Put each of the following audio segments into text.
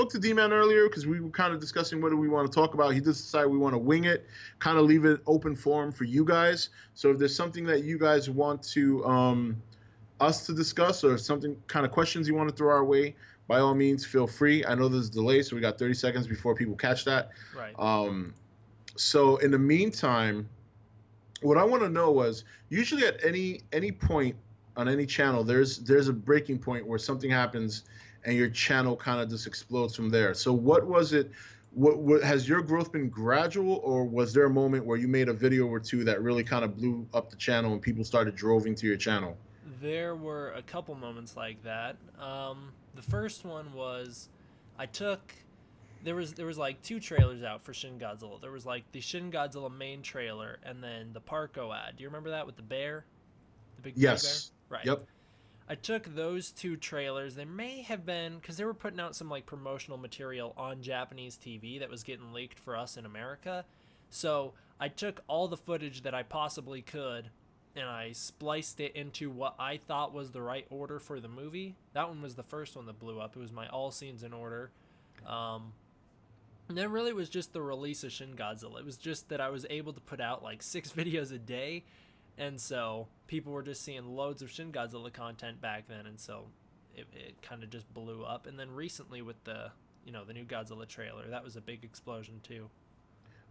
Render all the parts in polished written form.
spoke to D-Man earlier because we were kind of discussing what do we want to talk about. He just decided we want to wing it, kind of leave it open forum for you guys. So if there's something that you guys want to us to discuss or something kind of questions you want to throw our way, by all means, feel free. I know there's a delay, so we got 30 seconds before people catch that. Right. So in the meantime, what I want to know was usually at any point on any channel, there's a breaking point where something happens and your channel kind of just explodes from there. So what was it? What has your growth been gradual, or was there a moment where you made a video or two that really kind of blew up the channel and people started droving to your channel? There were a couple moments like that. The first one was there was like two trailers out for Shin Godzilla. There was like the Shin Godzilla main trailer and then the Parko ad. Do you remember that with the bear? The big Yes. bear? Right. Yep. I took those two trailers. They may have been, because they were putting out some like promotional material on Japanese TV that was getting leaked for us in America. So I took all the footage that I possibly could and I spliced it into what I thought was the right order for the movie. That one was the first one that blew up. It was my all scenes in order. And then really it was just the release of Shin Godzilla. It was just that I was able to put out like 6 videos a day. And so people were just seeing loads of Shin Godzilla content back then. And so it kind of just blew up. And then recently with the new Godzilla trailer, that was a big explosion too.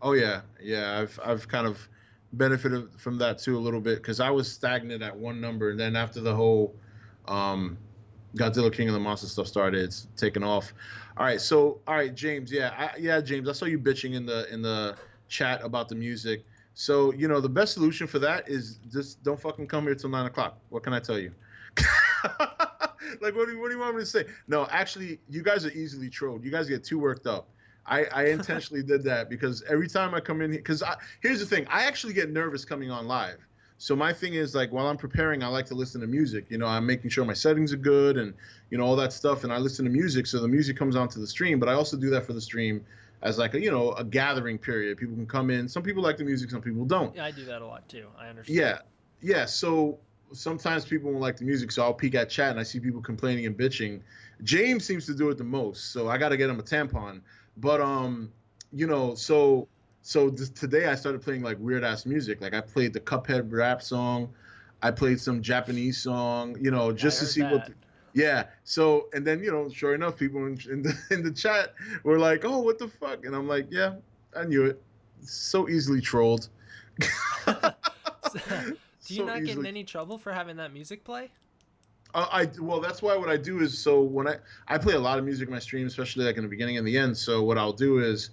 Oh yeah. I've kind of benefited from that too a little bit because I was stagnant at one number, and then after the whole Godzilla King of the Monsters stuff started, it's taken off. All right, James. James, I saw you bitching in the chat about the music. So the best solution for that is just don't fucking come here till 9 o'clock. What can I tell you? Like, what do you want me to say? No, actually, you guys are easily trolled. You guys get too worked up. I intentionally did that because every time I come in here, because here's the thing, I actually get nervous coming on live. So my thing is, like, while I'm preparing, I like to listen to music. I'm making sure my settings are good and, all that stuff. And I listen to music, so the music comes onto the stream. But I also do that for the stream as like a gathering period. People can come in. Some people like the music, some people don't. Yeah, I do that a lot too. I understand. Yeah. So sometimes people won't like the music, so I'll peek at chat and I see people complaining and bitching. James seems to do it the most, so I got to get him a tampon. But today I started playing like weird ass music. Like I played the Cuphead rap song, I played some Japanese song, just to see what. Yeah. So and then sure enough, people in the chat were like, "Oh, what the fuck?" And I'm like, "Yeah, I knew it." So easily trolled. Do you not get in any trouble for having that music play? Well, that's why what I do is, so when I play a lot of music in my stream, especially like in the beginning and the end. So what I'll do is,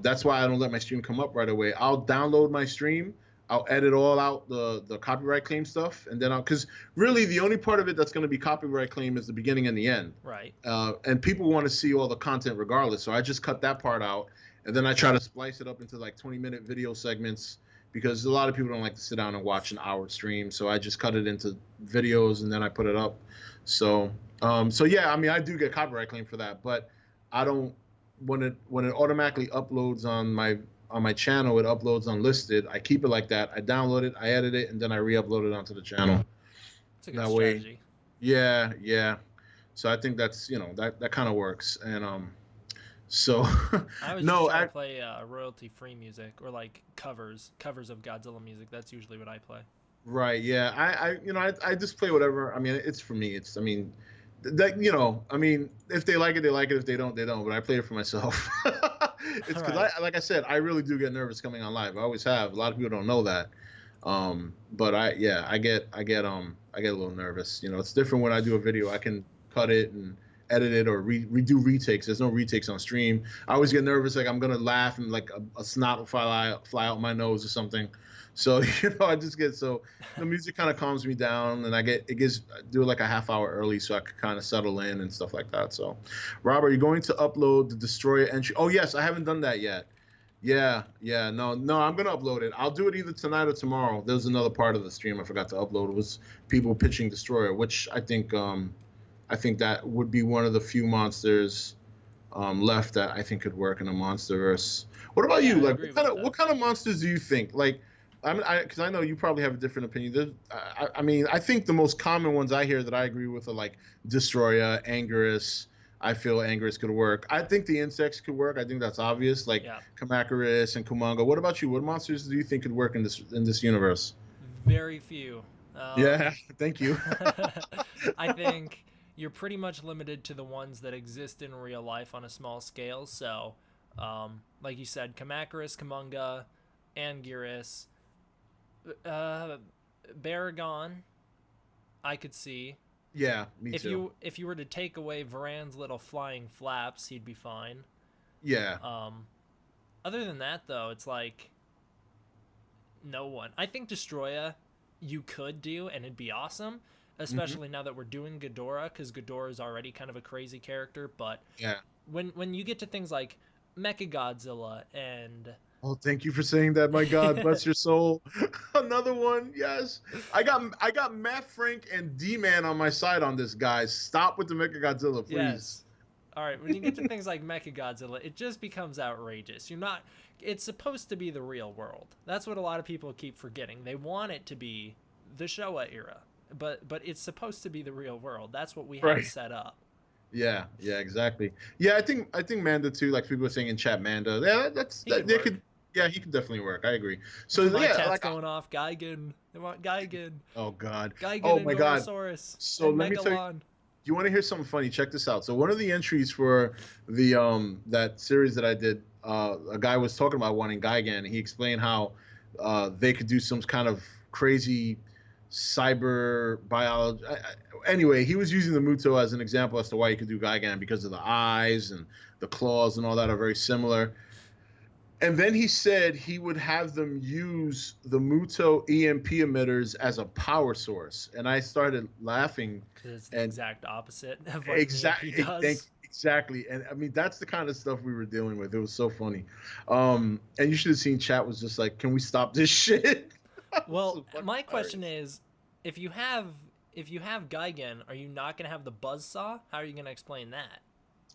that's why I don't let my stream come up right away. I'll download my stream, I'll edit all out the copyright claim stuff, and then because really the only part of it that's going to be copyright claim is the beginning and the end. Right. And people want to see all the content regardless, so I just cut that part out, and then I try to splice it up into like 20-minute video segments. Because a lot of people don't like to sit down and watch an hour stream, so I just cut it into videos and then I put it up. So yeah, I mean, I do get copyright claim for that, but I don't. When it automatically uploads on my channel, it uploads unlisted. I keep it like that. I download it, I edit it, and then I re-upload it onto the channel. It's a good strategy. Yeah. So I think that's that kind of works, and So I was just trying to play royalty-free music or like covers of Godzilla music. That's usually what I play. Right. Yeah. I just play whatever. I mean, it's for me. It's. I mean, if they like it, they like it. If they don't, they don't. But I play it for myself. It's because Right. like I said, I really do get nervous coming on live. I always have. A lot of people don't know that. But I get a little nervous. It's different when I do a video. I can cut it and edit it or redo retakes. There's no retakes on stream. I always get nervous, like I'm gonna laugh and like a snot will fly out my nose or something. So I just get the music kind of calms me down, and I do it like a half hour early so I can kind of settle in and stuff like that. So, Robert, you're going to upload the Destroyer entry? Oh yes, I haven't done that yet. Yeah, no, I'm gonna upload it. I'll do it either tonight or tomorrow. There's another part of the stream I forgot to upload. It was people pitching Destroyer, which I think that would be one of the few monsters left that I think could work in a MonsterVerse. What about you? Like, what kind of monsters do you think? Like, because I know you probably have a different opinion. I think the most common ones I hear that I agree with are like Destroyer, Anguirus, I feel Anguirus could work. I think the insects could work. I think that's obvious, like Yeah. Kamacuras and Kumonga. What about you? What monsters do you think could work in this universe? Very few. Yeah, thank you. I think you're pretty much limited to the ones that exist in real life on a small scale. So, like you said, Kamacuras, Kumonga, Anguirus, uh, Baragon, I could see. Yeah, me too. If you were to take away Varan's little flying flaps, he'd be fine. Yeah. Um, Other than that, though, it's like no one. I think Destroya you could do, and it'd be awesome, Hmm. especially now that we're doing Ghidorah, because Ghidorah is already kind of a crazy character. But Yeah. when you get to things like Mechagodzilla and Oh, thank you for saying that. My God, bless your soul. Another one. Yes. I got Matt Frank and D-Man on my side on this, guys. Stop with the Mechagodzilla, please. yes, all right, when you get to things like Mechagodzilla, it just becomes outrageous. You're not. It's supposed to be the real world. That's what a lot of people keep forgetting. They want it to be the Showa era, but it's supposed to be the real world. That's what we have Right. set up. Yeah, yeah, exactly. Yeah, I think Manda too, like people were saying in chat Manda. Yeah, He could they work. could, yeah, he could definitely work. I agree. So My yeah, chat's like going off. Gigan. They want Gigan. oh God. Gigan Oh and my God. Gorosaurus So and let me tell you, Megalon. you want to hear something funny? Check this out. So one of the entries for the that series that I did, a guy was talking about wanting Gigan, and he explained how they could do some kind of crazy cyber biology. Anyway, he was using the Muto as an example as to why you could do Gigan because of the eyes and the claws and all that are very similar. And then he said he would have them use the Muto EMP emitters as a power source. And I started laughing. Because it's the And exact opposite of what an EMP exactly, does. exactly. And I mean, that's the kind of stuff we were dealing with. It was so funny. And you should have seen chat was just like, can we stop this shit? Well, So fucking my question hilarious. is, if you have if you have Gigan, are you not gonna have the Buzzsaw? How are you gonna explain that?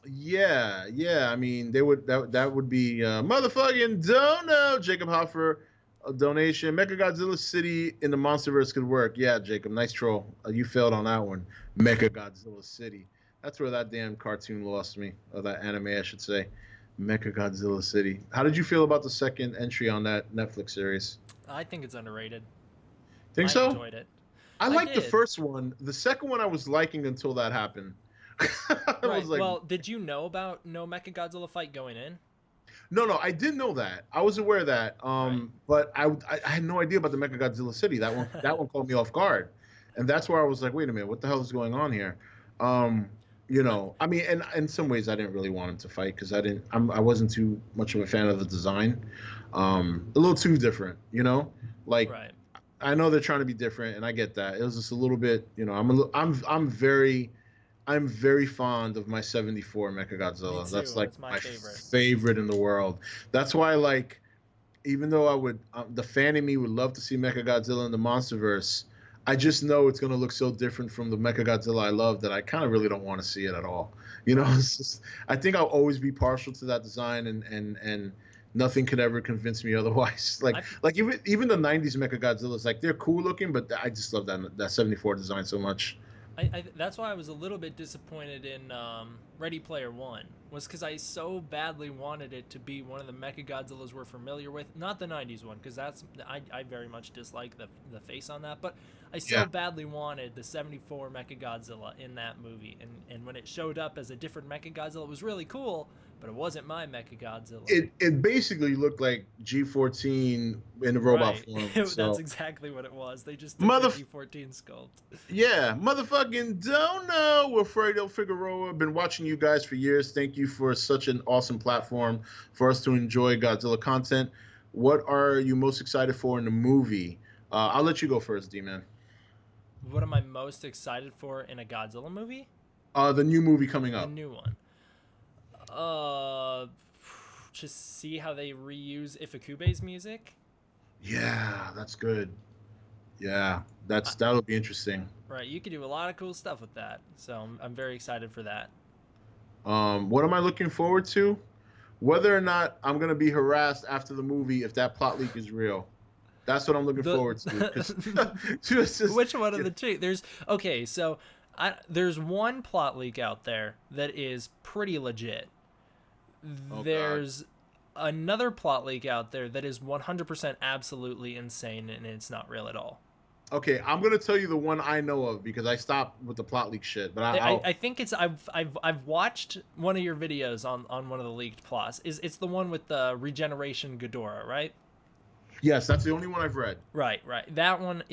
Yeah, yeah. I mean, they would that would be motherfucking dono. Jacob Hoffer, a donation. Mechagodzilla City in the MonsterVerse could work. Yeah, Jacob, nice troll. You failed on that one. Mechagodzilla City. That's where that damn cartoon lost me, or that anime, I should say. Mechagodzilla City. How did you feel about the second entry on that Netflix series? I think it's underrated. Think I so? enjoyed it. I I liked the did. first one. The second one I was liking until that happened. I was Right. like, Well, did you know about no Mechagodzilla fight going in? no, no, I did know that. I was aware of that. Right. But I had no idea about the Mechagodzilla City. That one caught me off guard, and that's where I was like, wait a minute, what the hell is going on here? Um, I, I mean, and in some ways, I didn't really want him to fight because I wasn't too much of a fan of the design. A little too different, like right. I know they're trying to be different, and I get that. It was just a little bit, I'm very fond of my '74 Me Mechagodzilla. That's too. like It's my my favorite. favorite in the world. That's why, like, even though the fan in me would love to see Mechagodzilla in the MonsterVerse, I just know it's gonna look so different from the Mechagodzilla I love that I kind of really don't want to see it at all. Right. It's just, I think I'll always be partial to that design, and nothing could ever convince me otherwise. Like, I like even the '90s Mechagodzillas, like they're cool looking, but I just love that '74 design so much. that's why I was a little bit disappointed in Ready Player One, was because I so badly wanted it to be one of the Mecha Godzillas we're familiar with, not the '90s one, because I very much dislike the face on that, but I so Yeah. badly wanted the '74 Mecha Godzilla in that movie, and when it showed up as a different Mecha Godzilla, it was really cool, but it wasn't my Mecha Godzilla. It basically looked like G14 in the robot Right, form. that's So exactly what it was. They just took the mother, G14 sculpt. yeah, motherfucking don't know. Wilfredo Figueroa. Been watching you guys for years. Thank you for such an awesome platform for us to enjoy Godzilla content. What are you most excited for in the movie? I'll let you go first, D-Man. What am I most excited for in a Godzilla movie? The new movie coming The up. new one. Uh, just see how they reuse Ifukube's music. Yeah, that's good. Yeah, Uh, that'll be interesting. right, you could do a lot of cool stuff with that. So I'm very excited for that. What am I looking forward to? Whether or not I'm gonna be harassed after the movie if that plot leak is real. That's what I'm looking The forward to. Because just which one of the two? There's okay. So There's one plot leak out there that is pretty legit. Oh God. There's another plot leak out there that is 100% absolutely insane and it's not real at all. Okay, I'm gonna tell you the one I know of because I stopped with the plot leak shit. But I'll I think it's I've watched one of your videos on one of the leaked plots. It's the one with the regeneration Ghidorah, right? yes, that's the only one I've read. Right. That one's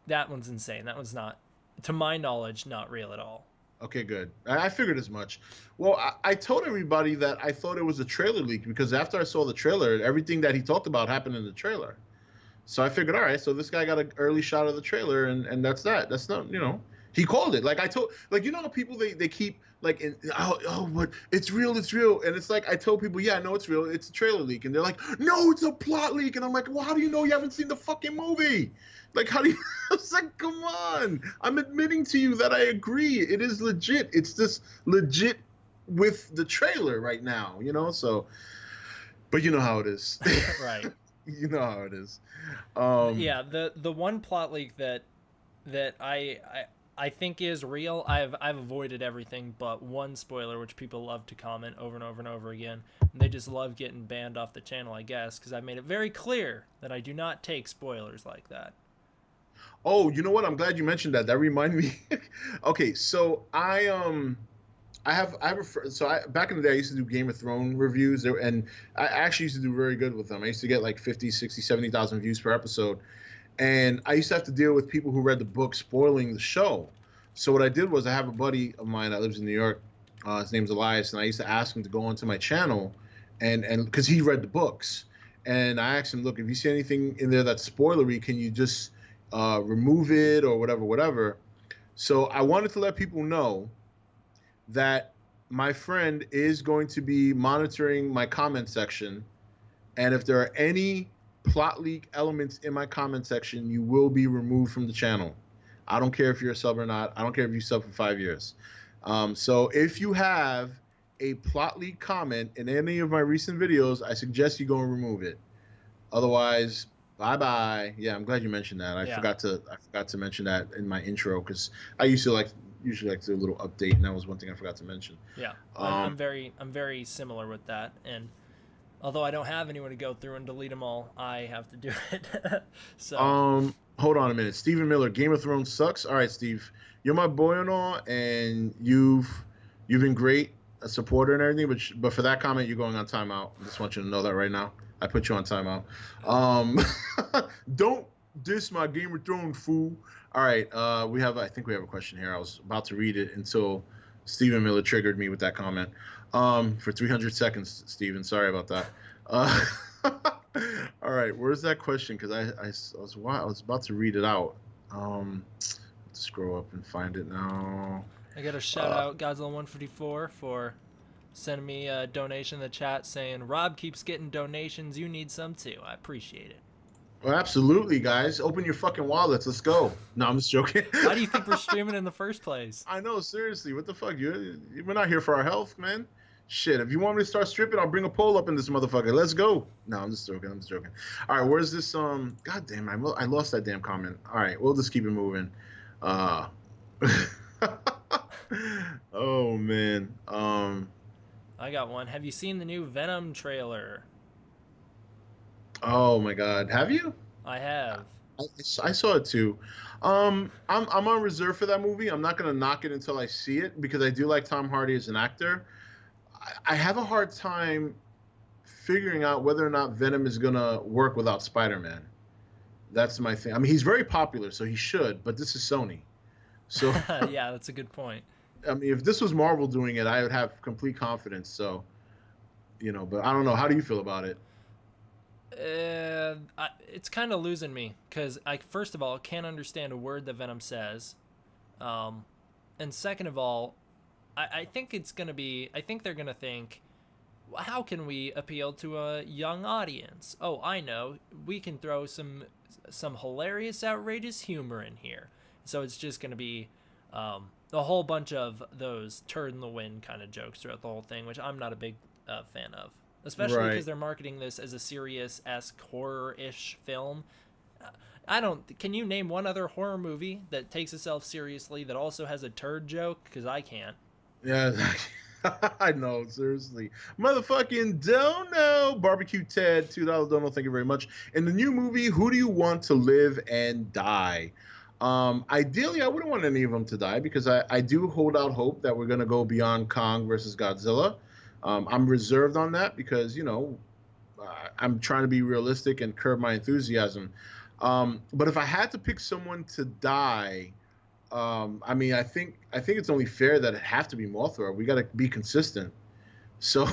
insane. That one's not, to my knowledge, not real at all. Okay, good. I figured as much. Well, I told everybody that I thought it was a trailer leak because after I saw the trailer, everything that he talked about happened in the trailer. So I figured, all right, so this guy got an early shot of the trailer, and that's that. That's not, he called it. Like I told, like how people they keep like, but it's real, and it's like I told people, yeah, I know it's real, it's a trailer leak, and they're like, no, it's a plot leak, and I'm like, well, how do you know you haven't seen the fucking movie? Like, how do you? I was like, come on, I'm admitting to you that I agree, it is legit. It's just legit with the trailer right now, So, but you know how it is. Right. You know how it is. Yeah, the one plot leak that I think is real. I've avoided everything but one spoiler, which people love to comment over and over and over again. And they just love getting banned off the channel, I guess, because I've made it very clear that I do not take spoilers like that. Oh, you know what? I'm glad you mentioned that. That reminded me. Okay, so back in the day I used to do Game of Thrones reviews there, and I actually used to do very good with them. I used to get like 50, 60, 70,000 views per episode. And I used to have to deal with people who read the book spoiling the show. So what I did was I have a buddy of mine that lives in New York. His name's Elias, and I used to ask him to go onto my channel, and because he read the books, and I asked him, look, if you see anything in there that's spoilery, can you just remove it or whatever, whatever. So I wanted to let people know that my friend is going to be monitoring my comment section, and if there are any plot leak elements in my comment section, you will be removed from the channel. I don't care if you're a sub or not. I don't care if you sub for 5 years. So if you have a plot leak comment in any of my recent videos, I suggest you go and remove it. Otherwise, bye bye. Yeah, I'm glad you mentioned that. I Yeah. forgot to mention that in my intro because I usually like to do a little update, and that was one thing I forgot to mention. Yeah, I'm very similar with that, and although I don't have anyone to go through and delete them all, I have to do it. So Hold on a minute. Stephen Miller, Game of Thrones sucks. All right, Steve, you're my boy and all, and you've been great, a supporter and everything. But for that comment, you're going on timeout. I just want you to know that right now. I put you on timeout. Don't diss my Game of Thrones, fool. All right, I think we have a question here. I was about to read it until Stephen Miller triggered me with that comment. For 300 seconds, Stephen. Sorry about that. All right, where's that question? Because I was about to read it out. Let's scroll up and find it now. I got to shout out Godzilla 154 for sending me a donation in the chat saying, Rob keeps getting donations, you need some too. I appreciate it. Well, absolutely, guys. Open your fucking wallets. Let's go. No, I'm just joking. Why do you think we're streaming in the first place? I know, seriously. What the fuck? We're not here for our health, man. Shit, if you want me to start stripping, I'll bring a pole up in this motherfucker. Let's go. No, I'm just joking. All right, where's this? God damn, I lost that damn comment. All right, we'll just keep it moving. Oh man. I got one. Have you seen the new Venom trailer? Oh my God, have you? I have. I saw it too. I'm on reserve for that movie. I'm not gonna knock it until I see it because I do like Tom Hardy as an actor. I have a hard time figuring out whether or not Venom is gonna work without Spider-Man. That's my thing. I mean, he's very popular, so he should. But this is Sony, so Yeah, that's a good point. I mean, if this was Marvel doing it, I would have complete confidence. So, but I don't know. How do you feel about it? It's kind of losing me because I first of all can't understand a word that Venom says, and second of all, I think it's gonna be. I think they're gonna think, how can we appeal to a young audience? Oh, I know. We can throw some hilarious, outrageous humor in here. So it's just gonna be a whole bunch of those turd in the wind kind of jokes throughout the whole thing, which I'm not a big fan of. Especially because they're marketing this as a serious-esque horror-ish film. I don't. Can you name one other horror movie that takes itself seriously that also has a turd joke? Because I can't. Yeah, I know, seriously. Motherfucking don't know. Barbecue Ted, $2. Don't know. Thank you very much. In the new movie, who do you want to live and die? Ideally, I wouldn't want any of them to die because I do hold out hope that we're going to go beyond Kong versus Godzilla. I'm reserved on that because, I'm trying to be realistic and curb my enthusiasm. But if I had to pick someone to die, I mean, I think it's only fair that it have to be Mothra. We got to be consistent. So,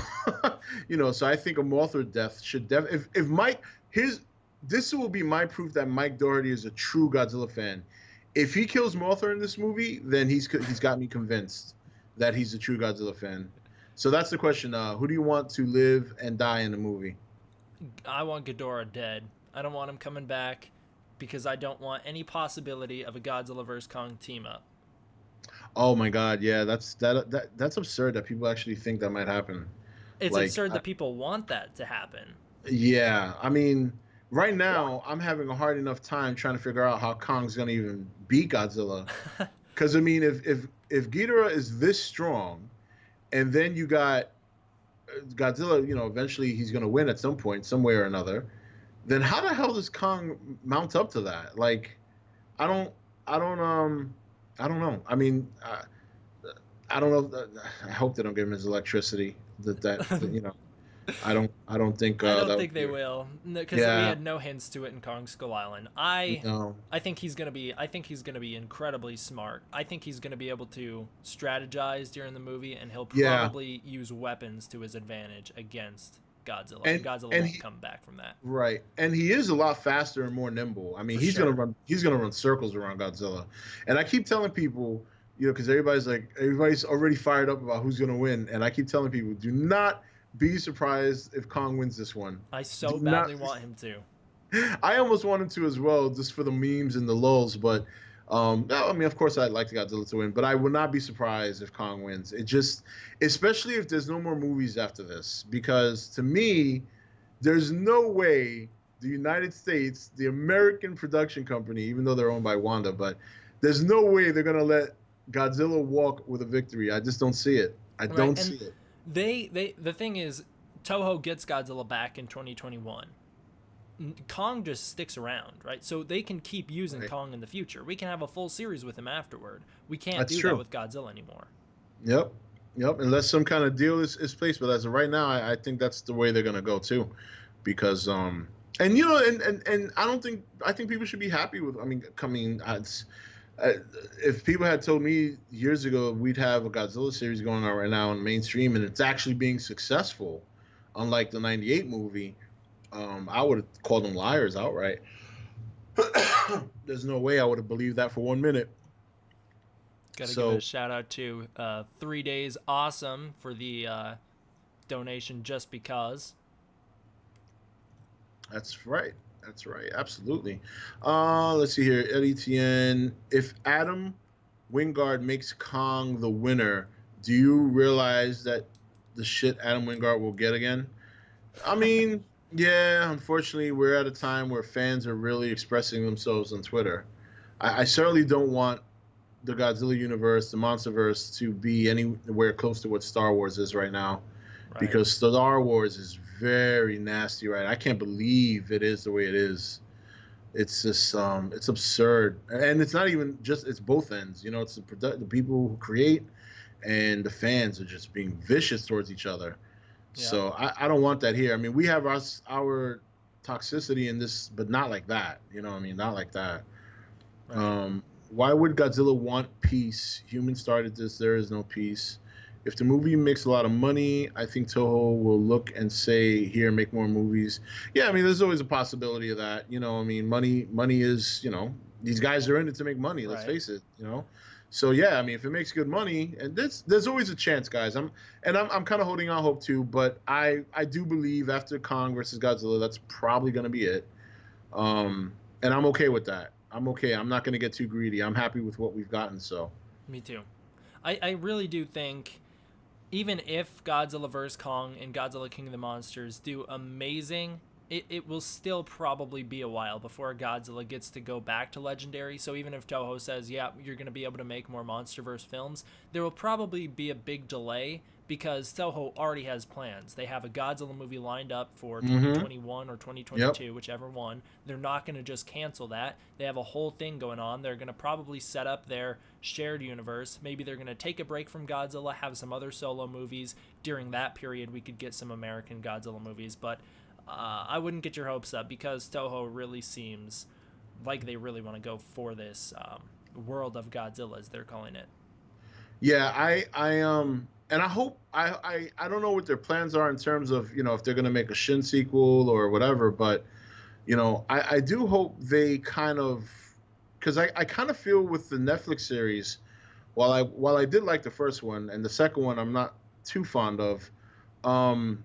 so I think a Mothra death should if Mike his this will be my proof that Mike Doherty is a true Godzilla fan. If he kills Mothra in this movie, then he's got me convinced that he's a true Godzilla fan. So that's the question. Who do you want to live and die in the movie? I want Ghidorah dead. I don't want him coming back because I don't want any possibility of a Godzilla vs Kong team up. Oh my God, yeah, that's absurd that people actually think that might happen. It's Like, absurd that people want that to happen. yeah, I mean, right now I'm having a hard enough time trying to figure out how Kong's gonna even beat Godzilla. Because I mean, if Ghidorah is this strong, and then you got Godzilla, eventually he's gonna win at some point, some way or another. Then how the hell does Kong mount up to that? Like, I don't, I don't, I don't know. I mean, I don't know. I hope they don't give him his electricity. I don't think I don't that think would they be. will because we Yeah, had no hints to it in Kong Skull Island. I no, I think he's gonna be. I think he's gonna be incredibly smart. I think he's gonna be able to strategize during the movie, and he'll yeah, probably use weapons to his advantage against Godzilla, and and Godzilla and won't he come back from that right, and he is a lot faster and more nimble. I mean, for he's gonna sure. run, he's gonna run circles around Godzilla, and I keep telling people, because everybody's already fired up about who's gonna win, and I keep telling people, do not be surprised if Kong wins this one. I Do so not. badly want him to. I almost wanted to as well, just for the memes and the lulls. But no, I mean, of course, I'd like to Godzilla to win, but I would not be surprised if Kong wins. It just, especially if there's no more movies after this, because to me, there's no way the United States, the American production company, even though they're owned by Wanda, but there's no way they're gonna let Godzilla walk with a victory. I just don't see it. I Right, don't and see it. they the thing is, Toho gets Godzilla back in 2021. Kong just sticks around, right? So they can keep using Right. Kong in the future. We can have a full series with him afterward. We can't That's do that true. with Godzilla anymore. Yep. Yep. Unless some kind of deal is placed, but as of right now, I think that's the way they're gonna go too, because and and I think people should be happy with. I mean, coming uh, if people had told me years ago we'd have a Godzilla series going on right now in mainstream and it's actually being successful, unlike the '98 movie, I would have called them liars outright. There's no way I would have believed that for 1 minute. Got to give a So shout out to 3 Days Awesome for the donation just because. that's right. That's right. Absolutely. Let's see here. Eddie Tien. If Adam Wingard makes Kong the winner, do you realize that the shit Adam Wingard will get again? I mean, yeah, unfortunately, we're at a time where fans are really expressing themselves on Twitter. I certainly don't want the Godzilla universe, the MonsterVerse, to be anywhere close to what Star Wars is right now, Right. because Star Wars is very nasty, right? I can't believe it is the way it is. It's just it's absurd, and it's not even just, it's both ends. It's the people who create and the fans are just being vicious towards each other. Yep. So I don't want that here. I mean, we have our toxicity in this, but not like that. I mean, not like that. Right. Why would Godzilla want peace? Humans started this. There is no peace. If the movie makes a lot of money, I think Toho will look and say, "Here, make more movies." Yeah, I mean, there's always a possibility of that. I mean, money is, these guys are in it to make money. Let's Right. face it. So yeah, I mean, if it makes good money, and there's always a chance, guys. I'm kind of holding out hope too, but I do believe after Kong versus Godzilla, that's probably going to be it. And I'm okay with that. I'm okay. I'm not going to get too greedy. I'm happy with what we've gotten. So Me too. I really do think even if Godzilla vs Kong and Godzilla King of the Monsters do amazing, it will still probably be a while before Godzilla gets to go back to Legendary. So even if Toho says, yeah, you're going to be able to make more MonsterVerse films, there will probably be a big delay because Toho already has plans. They have a Godzilla movie lined up for Mm-hmm. 2021 or Yep. 2022, whichever one. They're not going to just cancel that. They have a whole thing going on. They're going to probably set up their shared universe. Maybe they're going to take a break from Godzilla, have some other solo movies. During that period, we could get some American Godzilla movies, but I wouldn't get your hopes up because Toho really seems like they really want to go for this world of Godzilla, as they're calling it. Yeah, and I hope I don't know what their plans are in terms of if they're gonna make a Shin sequel or whatever, but I do hope they kind of, because I kind of feel with the Netflix series, while I did like the first one and the second one I'm not too fond of, um,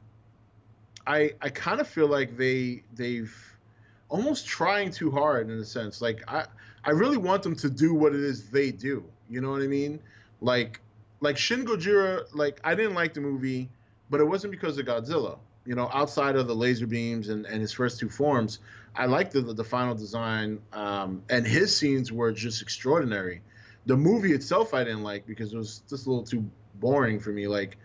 I kind of feel like they've almost trying too hard in a sense. Like I really want them to do what it is they do. You know what I mean? Like like Shin Gojira. Like I didn't like the movie, but it wasn't because of Godzilla. Outside of the laser beams and his first two forms, I liked the final design, and his scenes were just extraordinary. The movie itself I didn't like because it was just a little too boring for me. Like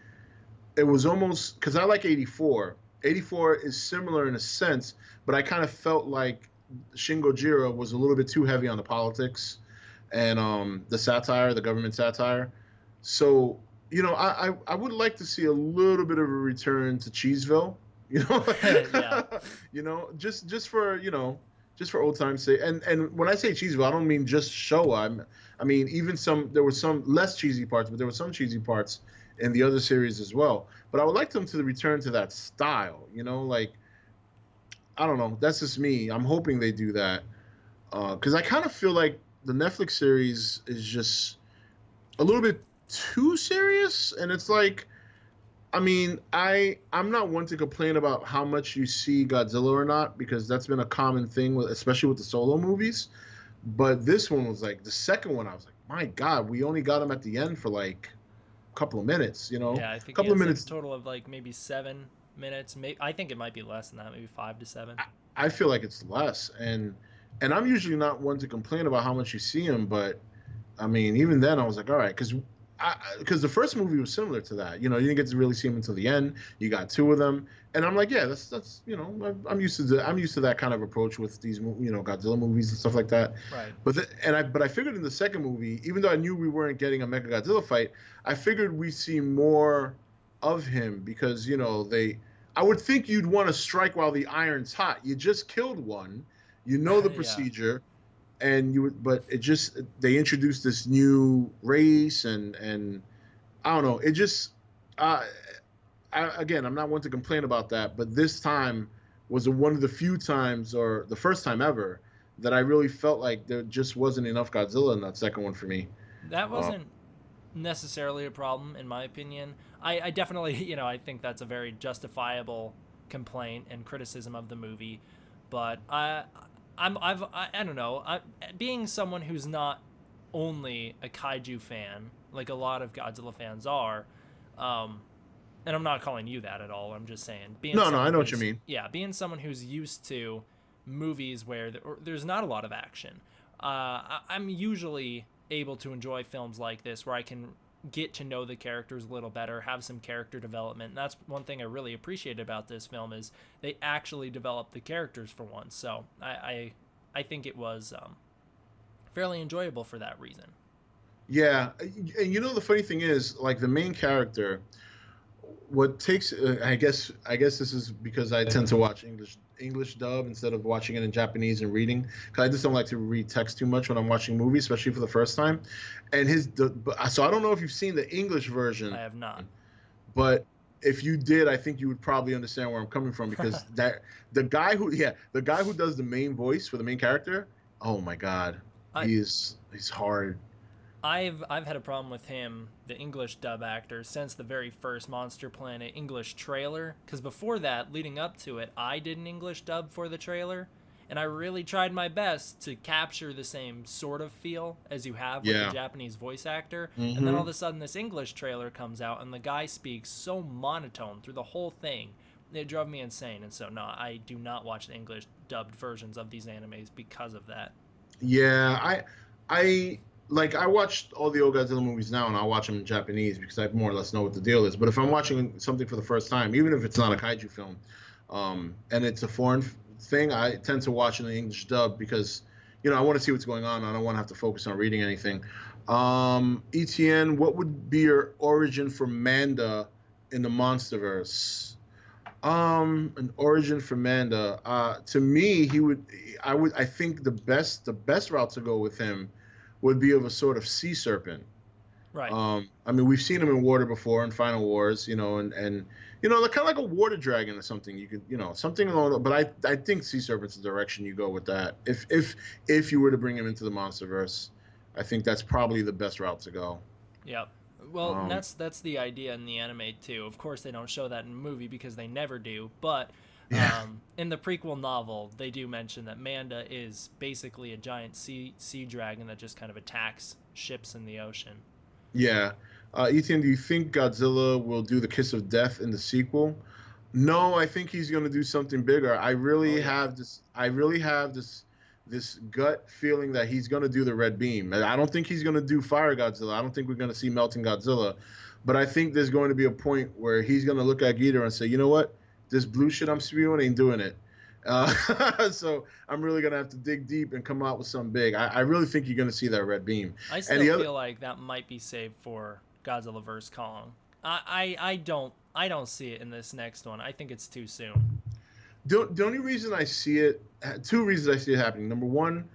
it was almost because I like 84. 84 is similar in a sense, but I kind of felt like Shin Gojira was a little bit too heavy on the politics and the satire, the government satire. So, I would like to see a little bit of a return to Cheeseville, you know, Yeah. just for old time's sake. And when I say Cheeseville, I don't mean just Showa. I mean even there were some less cheesy parts, but there were some cheesy parts in the other series as well. But I would like them to return to that style, like I don't know. That's just me. I'm hoping they do that because I kind of feel like the Netflix series is just a little bit too serious, and it's like, I mean, I'm not one to complain about how much you see Godzilla or not because that's been a common thing with, especially with the solo movies. But this one was like the second one. I was like, my God, we only got him at the end for like a couple of minutes. Yeah, I A think he couple of has a minutes. total of like maybe 7 minutes. I think it might be less than that, maybe 5 to 7. I feel like it's less, and I'm usually not one to complain about how much you see him, but I mean, even then, I was like, all right, because the first movie was similar to that. You didn't get to really see him until the end. You got two of them, and I'm like, yeah, that's I'm used to that kind of approach with these Godzilla movies and stuff like that. Right. But I figured in the second movie, even though I knew we weren't getting a Mega Godzilla fight, I figured we see more of him because I would think you'd want to strike while the iron's hot. You just killed one, the Yeah. procedure, and but it just they introduced this new race and I don't know. It just uh, again, I'm not one to complain about that, but this time was one of the few times, or the first time ever, that I really felt like there just wasn't enough Godzilla in that second one for me. That Uh, wasn't necessarily a problem in my opinion. I definitely, I think that's a very justifiable complaint and criticism of the movie, but I don't know. Being someone who's not only a kaiju fan, like a lot of Godzilla fans are, um, and I'm not calling you that at all. I'm just saying being no, I someone know what you who's mean. yeah, being someone who's used to movies where there's not a lot of action. I'm usually able to enjoy films like this where I can get to know the characters a little better, have some character development. And that's one thing I really appreciate about this film is they actually developed the characters for once. So I think it was fairly enjoyable for that reason. Yeah, and the funny thing is, like the main character, what takes I guess this is because I tend to watch English dub instead of watching it in Japanese and reading because I just don't like to read text too much when I'm watching movies, especially for the first time. And so I don't know if you've seen the English I version, have not. but if you did, I think you would probably understand where I'm coming from because the guy who does the main voice for the main character, oh my God, I he's hard. I've had a problem with him, the English dub actor, since the very first Monster Planet English trailer. Because before that, leading up to it, I did an English dub for the trailer, and I really tried my best to capture the same sort of feel as you have with the Yeah. Japanese voice actor. And then all Hmm. of a sudden, this English trailer comes out, and the guy speaks so monotone through the whole thing, it drove me insane. And so no, I do not watch the English dubbed versions of these animes because of that. Yeah, I like I watched all the old Godzilla movies now, and I watch them in Japanese because I more or less know what the deal is. But if I'm watching something for the first time, even if it's not a kaiju film, and it's a foreign thing, I tend to watch in the English dub because, I want to see what's going on. I don't want to have to focus on reading anything. ETN, what would be your origin for Manda in the MonsterVerse? An origin for Manda. To me, I think the best route to go with him would be of a sort of sea serpent. Right. I mean, we've seen him in water before in Final Wars, and they're kind of like a water dragon or something. You could, something along. But I think sea serpent's the direction you go with that. If you were to bring him into the MonsterVerse, I think that's probably the best route to go. Yep. Well, Um, that's the idea in the anime too. Of course, they don't show that in the movie because they never do. But yeah, in the prequel novel, they do mention that Manda is basically a giant sea dragon that just kind of attacks ships in the ocean. yeah. Ethan, do you think Godzilla will do the Kiss of Death in the sequel? No, I think he's going to do something bigger. I Oh really yeah. have this. I really have this gut feeling that he's going to do the red beam. I don't think he's going to do Fire Godzilla. I don't think we're going to see melting Godzilla, but I think there's going to be a point where he's going to look at Ghidorah and say, you know what, this blue shit I'm spewing ain't doing it. So I'm really going to have to dig deep and come out with something big. I really think you're going to see that red beam. I And still the other, feel like that might be saved for Godzilla vs Kong. I don't see it in this next one. I think it's too soon. the only reason I see it, two reasons I see it happening. Number one,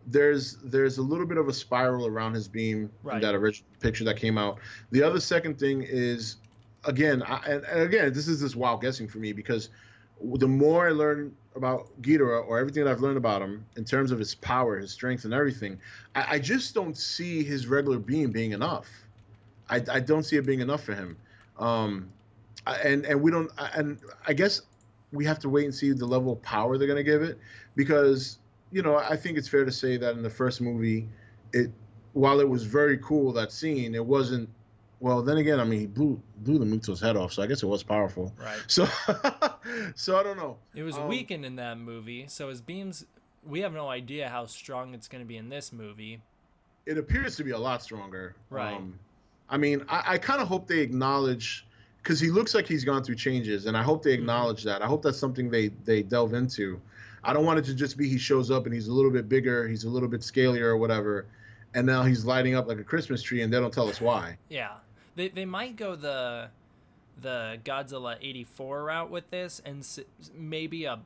there's a little bit of a spiral around his beam in Right. that original picture that came out. The other second thing is, again, and again, this is just wild guessing for me because the more I learn about Ghidorah or everything that I've learned about him in terms of his power, his strength, and everything, I just don't see his regular beam being enough. I don't see it being enough for him. And we don't, and I guess we have to wait and see the level of power they're going to give it because I think it's fair to say that in the first movie, it while it was very cool, that scene, it wasn't. Well, then again, I mean, he blew the Muto's head off, so I guess it was powerful. Right. So so I don't know. It was weakened in that movie, so his beams. We have no idea how strong it's going to be in this movie. It appears to be a lot stronger. Right. I mean, I kind of hope they acknowledge because he looks like he's gone through changes, and I hope they acknowledge that. I hope that's something they delve into. I don't want it to just be he shows up and he's a little bit bigger, he's a little bit scalier or whatever, and now he's lighting up like a Christmas tree, and they don't tell us why. Yeah. They might go the Godzilla 84 route with this and maybe a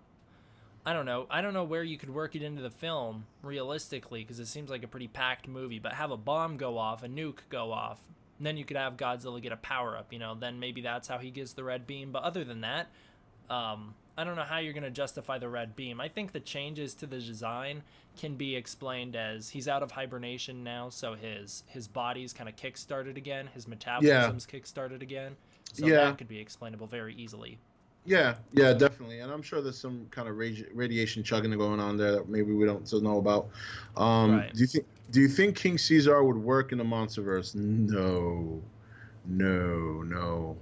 I don't know. I don't know where you could work it into the film realistically because it seems like a pretty packed movie, but have a bomb go off, a nuke go off, and then you could have Godzilla get a power up, then maybe that's how he gets the red beam. But other than that, I don't know how you're going to justify the red beam. I think the changes to the design can be explained as he's out of hibernation now, so his body's kind of kick-started again, his Yeah, metabolism's kick-started again, so yeah, that could be explainable very easily. yeah, definitely. And I'm sure there's some kind of radiation chugging going on there that maybe we don't still know about. Right. Do you think King Caesar would work in the MonsterVerse? No, no, no.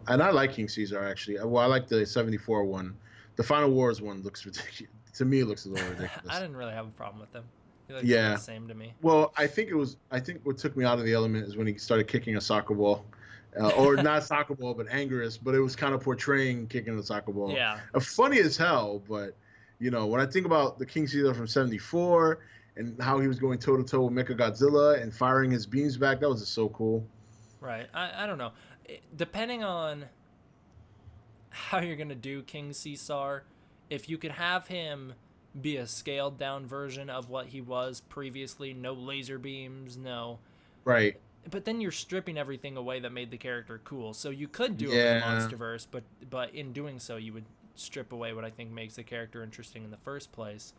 And I like King Caesar actually. Well, I like the '74 one. The Final Wars one looks ridiculous. To me, it looks a little I ridiculous. didn't really have a problem with them. They look Yeah. the same to me. Well, I think it was. I think what took me out of the element is when he started kicking a soccer ball, or not soccer ball, but Angerus. But it was kind of portraying kicking the soccer ball. Yeah. Funny as hell, but when I think about the King Caesar from '74 and how he was going toe to toe with Mechagodzilla and firing his beams back, that was just so cool. Right. I don't know. Depending on how you're going to do King Caesar, if you could have him be a scaled down version of what he was previously, no laser beams, no. Right. But then you're stripping everything away that made the character cool. So you could do him in the Yeah. MonsterVerse, but in doing so, you would strip away what I think makes the character interesting in the first place.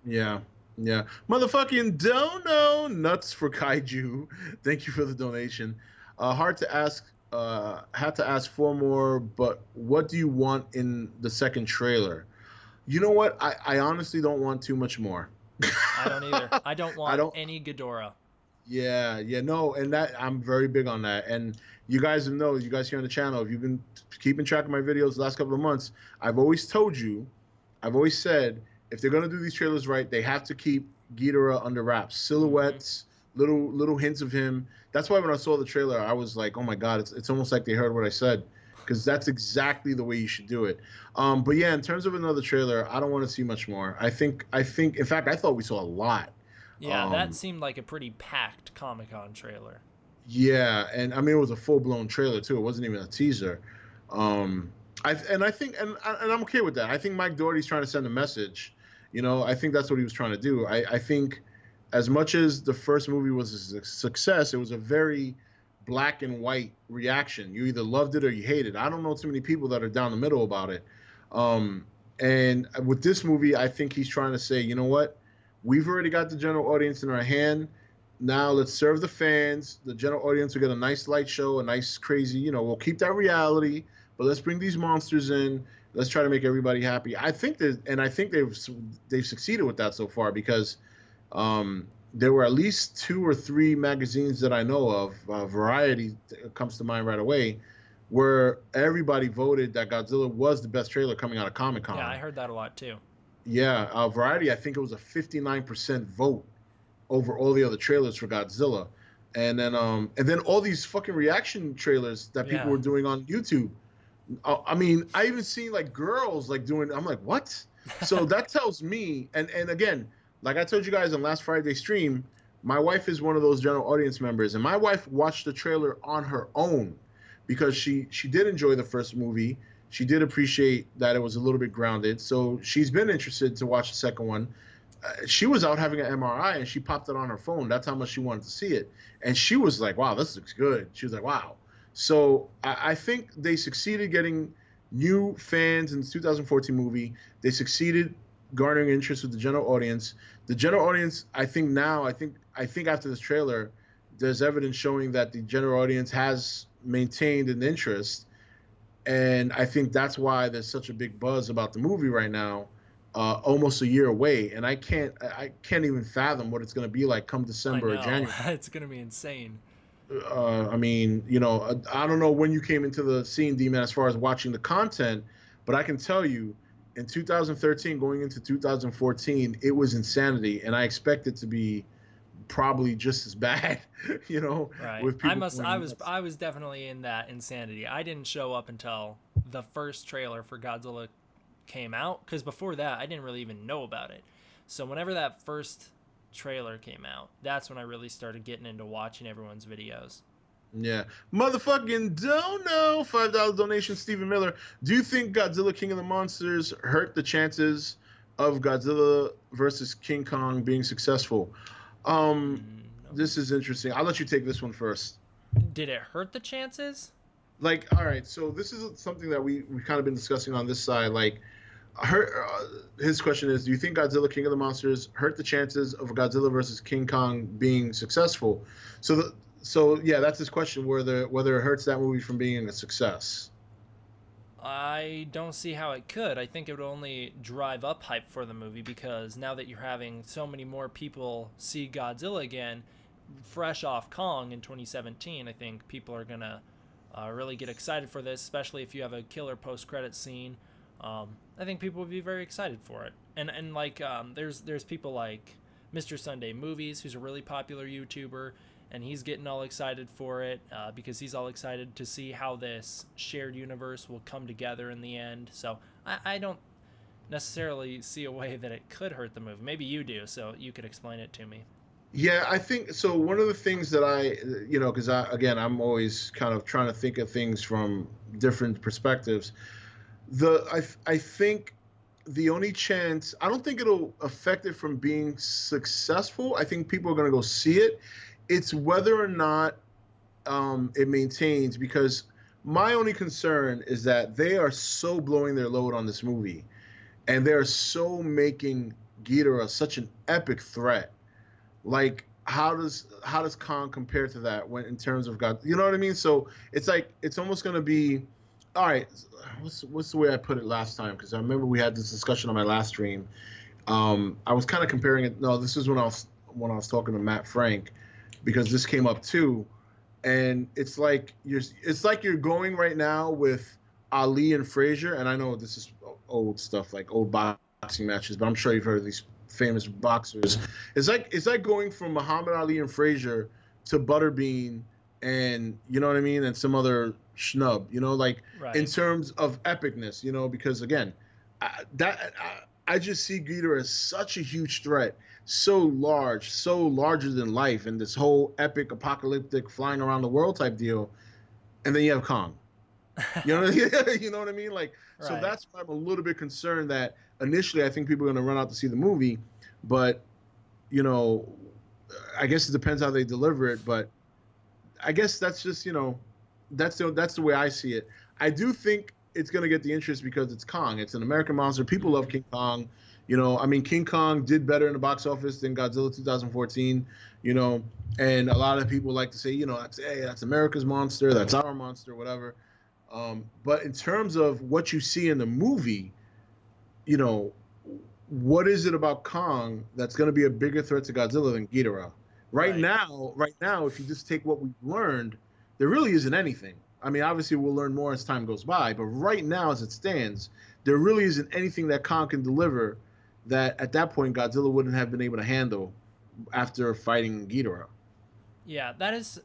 Yeah. Yeah. Motherfucking dono nuts for kaiju. Thank you for the donation. Hard to ask. Had to ask for more, but what do you want in the second trailer? You know what? I honestly don't want too much more. I don't either. I don't want I don't. any Ghidorah. Yeah, no, and that I'm very big on that. And you guys know, you guys here on the channel, if you've been keeping track of my videos the last couple of months, I've always told you, I've always said, if they're gonna do these trailers right, they have to keep Ghidorah under wraps, Mm-hmm. silhouettes, little hints of him. That's why when I saw the trailer, I was like, oh my god, it's almost like they heard what I said, because that's exactly the way you should do it. But yeah, in terms of another trailer, I don't want to see much more. I think, in fact, I thought we saw a lot. Yeah, that Um, seemed like a pretty packed Comic Con trailer. yeah, and I mean it was a full blown trailer too. It wasn't even a teaser. Um, I think and I'm okay with that. I think Mike Doherty's trying to send a message. You know, I think that's what he was trying to do. I think as much as the first movie was a success, it was a very black and white reaction. You either loved it or you hated it. I don't know too many people that are down the middle about it. Um, and with this movie, I think he's trying to say, you know what? We've already got the general audience in our hand. Now let's serve the fans. The general audience will get a nice light show, a nice crazy, we'll keep that reality, but let's bring these monsters in. Let's try to make everybody happy. I think they've succeeded with that so far because there were at least 2 or 3 magazines that I know of. Variety comes to mind right away, where everybody voted that Godzilla was the best trailer coming out of Comic Yeah, I Con. heard that a lot too. Yeah, Variety, I think it was a 59% vote over all the other trailers for Godzilla. And then all these fucking reaction trailers that people Yeah. were doing on YouTube. I mean, I even seen like girls like doing. I'm like, what? So that tells me. And again, like I told you guys on last Friday stream, my wife is one of those general audience members, and my wife watched the trailer on her own because she did enjoy the first movie. She did appreciate that it was a little bit grounded, so she's been interested to watch the second one. She was out having an MRI and she popped it on her phone. That's how much she wanted to see it. And she was like, wow, this looks good. She was like, wow. So I think they succeeded getting new fans in the 2014 movie. They succeeded garnering interest with the general audience. The general audience, I think now, I think after this trailer, there's evidence showing that the general audience has maintained an interest, and I think that's why there's such a big buzz about the movie right now, almost a year away, and I can't even fathom what it's going to be like come I December or know. January. It's going to be insane. I mean, I don't know when you came into the scene, D-Man, as far as watching the content, but I can tell you, in 2013 going into 2014, it was insanity, and I expect it to be probably just as bad, Right. with people going nuts. I was definitely in that insanity. I didn't show up until the first trailer for Godzilla came out cuz before that I didn't really even know about it. So whenever that first trailer came out, that's when I really started getting into watching everyone's videos. Yeah. Motherfucking don't know. $5 donation, Stephen Miller. Do you think Godzilla King of the Monsters hurt the chances of Godzilla versus King Kong being successful? Um, No. this is interesting. I'll let you take this one first. Did it hurt the chances? Like, all right, so this is something that we kind of been discussing on this side. Like, his question is, do you think Godzilla King of the Monsters hurt the chances of Godzilla versus King Kong being successful? So yeah, that's his question, whether it hurts that movie from being a success. I don't see how it could. I think it would only drive up hype for the movie because now that you're having so many more people see Godzilla again, fresh off Kong in 2017, I think people are gonna really get excited for this, especially if you have a killer post-credit scene. I think people would be very excited for it. And like there's people like Mr. Sunday Movies, who's a really popular YouTuber, and he's getting all excited for it because he's all excited to see how this shared universe will come together in the end. So I don't necessarily see a way that it could hurt the movie. Maybe you do, so you could explain it to me. Yeah, I think so. One of the things that because again, I'm always kind of trying to think of things from different perspectives. I think the only chance, I don't think it'll affect it from being successful. I think people are going to go see it. It's whether or not it maintains, because my only concern is that they are so blowing their load on this movie, and they're so making Ghidorah such an epic threat. Like, how does Kong compare to that when in terms of God? You know what I mean? So it's like it's almost going to be, all right. What's the way I put it last time? Because I remember we had this discussion on my last stream. I was kind of comparing it. No, this is when I was talking to Matt Frank, because this came up too. and it's like you're going right now with Ali and Frazier, and I know this is old stuff, like old boxing matches, but I'm sure you've heard of these famous boxers. It's like going from Muhammad Ali and Frazier to Butterbean and you know what I mean, and some other schnub, like in Right. terms of epicness, because again, I just see Ghidorah as such a huge threat, so large, so larger than life, and this whole epic apocalyptic flying around the world type deal. And then you have Kong. You know, you know what I mean? Like, so Right. that's why I'm a little bit concerned that initially I think people are going to run out to see the movie, but you know, I guess it depends how they deliver it. But I guess that's just that's the way I see it. I do think it's going to get the interest because it's Kong. It's an American monster. People love Hmm. King Kong. I mean, King Kong did better in the box office than Godzilla 2014. You know, and a lot of people like to say, that's America's monster, that's our monster, whatever. But in terms of what you see in the movie, you know, what is it about Kong that's going to be a bigger threat to Godzilla than Ghidorah? Right. Right now, if you just take what we've learned, there really isn't anything. I mean, obviously, we'll learn more as time goes by, but right now, as it stands, there really isn't anything that Kong can deliver that at that point Godzilla wouldn't have been able to handle after fighting Ghidorah. Yeah, that is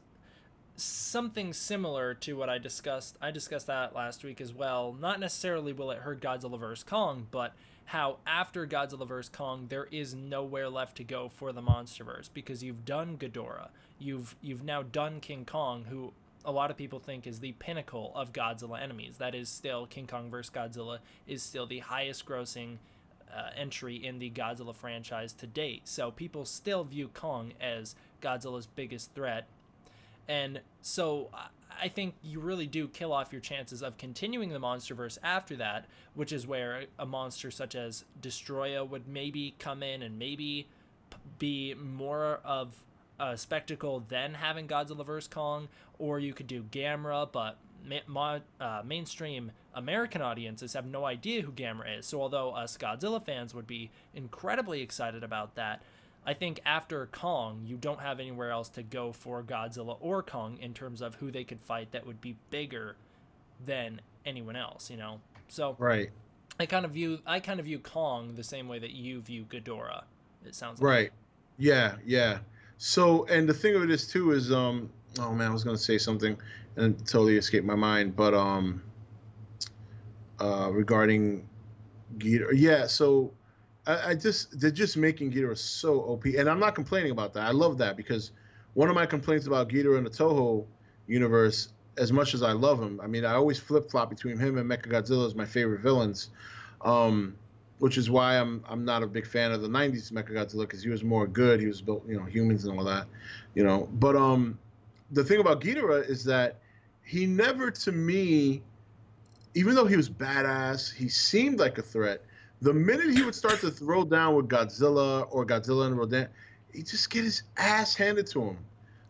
something similar to what I discussed. I discussed that last week as well. Not necessarily will it hurt Godzilla vs Kong, but how after Godzilla vs Kong there is nowhere left to go for the MonsterVerse because you've done Ghidorah, you've now done King Kong, who a lot of people think is the pinnacle of Godzilla enemies. That is still King Kong vs Godzilla is still the highest grossing entry in the Godzilla franchise to date. So people still view Kong as Godzilla's biggest threat, and so I think you really do kill off your chances of continuing the MonsterVerse after that, which is where a monster such as Destroya would maybe come in and maybe be more of a spectacle than having Godzilla vs Kong, or you could do Gamera, but mainstream American audiences have no idea who Gamera is. So although us Godzilla fans would be incredibly excited about that, I think after Kong, you don't have anywhere else to go for Godzilla or Kong in terms of who they could fight that would be bigger than anyone else. So Right, I kind of view Kong the same way that you view Ghidorah. It sounds like. right, yeah, yeah. So, and the thing of it is too is, oh man, I was gonna say something and it totally escaped my mind, but regarding Geeter. Yeah, so I just they're just making Geeter so OP, and I'm not complaining about that. I love that because one of my complaints about Geeter in the Toho universe, as much as I love him, I mean, I always flip flop between him and Mechagodzilla as my favorite villains, um, which is why I'm not a big fan of the '90s Mechagodzilla because he was more good. He was built, humans and all that. But the thing about Ghidorah is that he never, to me, even though he was badass, he seemed like a threat. The minute he would start to throw down with Godzilla or Godzilla and Rodan, he just get his ass handed to him.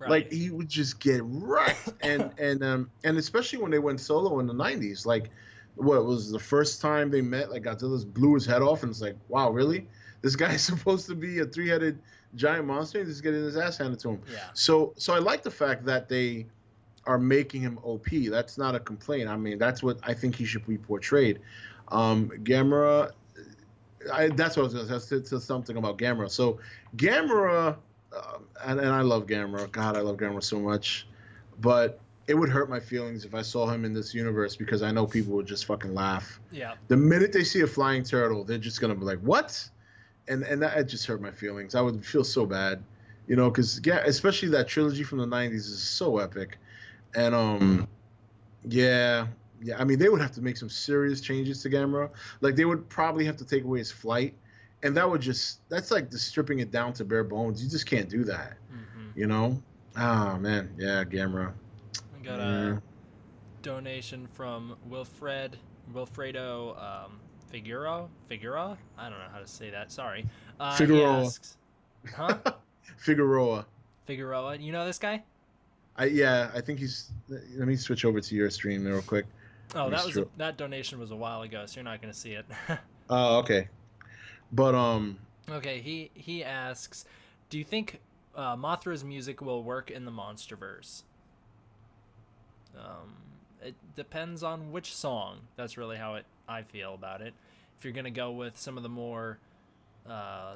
Like Right. he would just get wrecked, and especially when they went solo in the '90s, like what was the first time they met? Like Godzilla's blew his head off, and it's like, wow, really? This guy's supposed to be a three-headed giant monster, and he's getting his ass handed to him. Yeah. So I like the fact that they are making him OP. That's not a complaint. I mean, that's what I think he should be portrayed. Gamera, that's what I was going to say something about Gamera. So Gamera, and I love Gamera. God, I love Gamera so much. But it would hurt my feelings if I saw him in this universe because I know people would just fucking laugh. Yeah. The minute they see a flying turtle, they're just gonna be like, "What?" And that it just hurt my feelings. I would feel so bad, because especially that trilogy from the '90s is so epic. And yeah, yeah. I mean, they would have to make some serious changes to Gamera. Like they would probably have to take away his flight, and that's like just stripping it down to bare bones. You just can't do that, Mm-hmm. you know. Ah man, yeah, Gamera. We got a Yeah. donation from Wilfredo Figura. I don't know how to say that. Sorry. He Figueroa. asks, huh? Figueroa. Figueroa. You know this guy? Yeah, I think he's. Let me switch over to your stream real quick. Oh, Let me that donation was a while ago, so you're not gonna see it. Oh, okay. But Okay, he asks, do you think Mothra's music will work in the MonsterVerse? It depends on which song. That's really how I feel about it. If you're gonna go with some of the more, uh,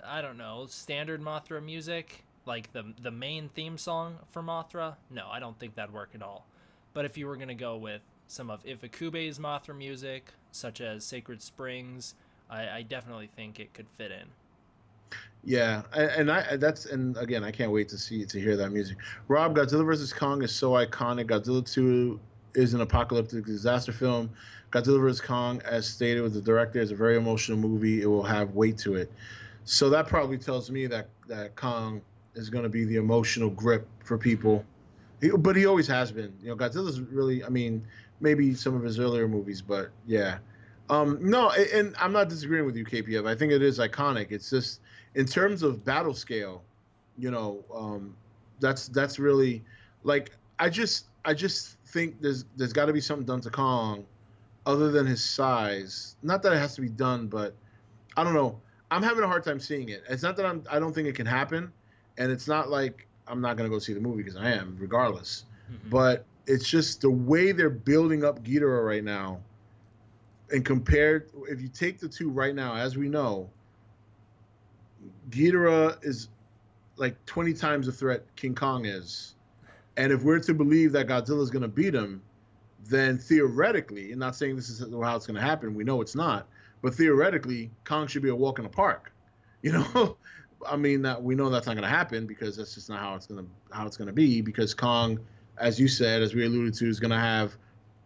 I don't know, standard Mothra music, like the main theme song for Mothra, no, I don't think that'd work at all. But if you were gonna go with some of Ifukube's Mothra music, such as Sacred Springs, I definitely think it could fit in. Yeah, and and again, I can't wait to hear that music. Rob, Godzilla vs Kong is so iconic. Godzilla 2 is an apocalyptic disaster film. Godzilla vs Kong, as stated with the director, is a very emotional movie. It will have weight to it. So that probably tells me that Kong is going to be the emotional grip for people. But he always has been. Godzilla's really, I mean, maybe some of his earlier movies, but yeah. No, and I'm not disagreeing with you, KPF. I think it is iconic. It's just in terms of battle scale, you know, that's really like I just think there's got to be something done to Kong other than his size. Not that it has to be done, but I don't know. I'm having a hard time seeing it. It's not that I don't think it can happen, and it's not like I'm not gonna go see the movie because I am, regardless. Mm-hmm. But it's just the way they're building up Ghidorah right now, and compared, if you take the two right now, as we know, Ghidorah is like 20 times the threat King Kong is, and if we're to believe that Godzilla is gonna beat him, then theoretically, and not saying this is how it's gonna happen, we know it's not, but theoretically, Kong should be a walk in the park. You know, I mean, we know that's not going to happen because that's just not how it's going to be. Because Kong, as you said, as we alluded to, is going to have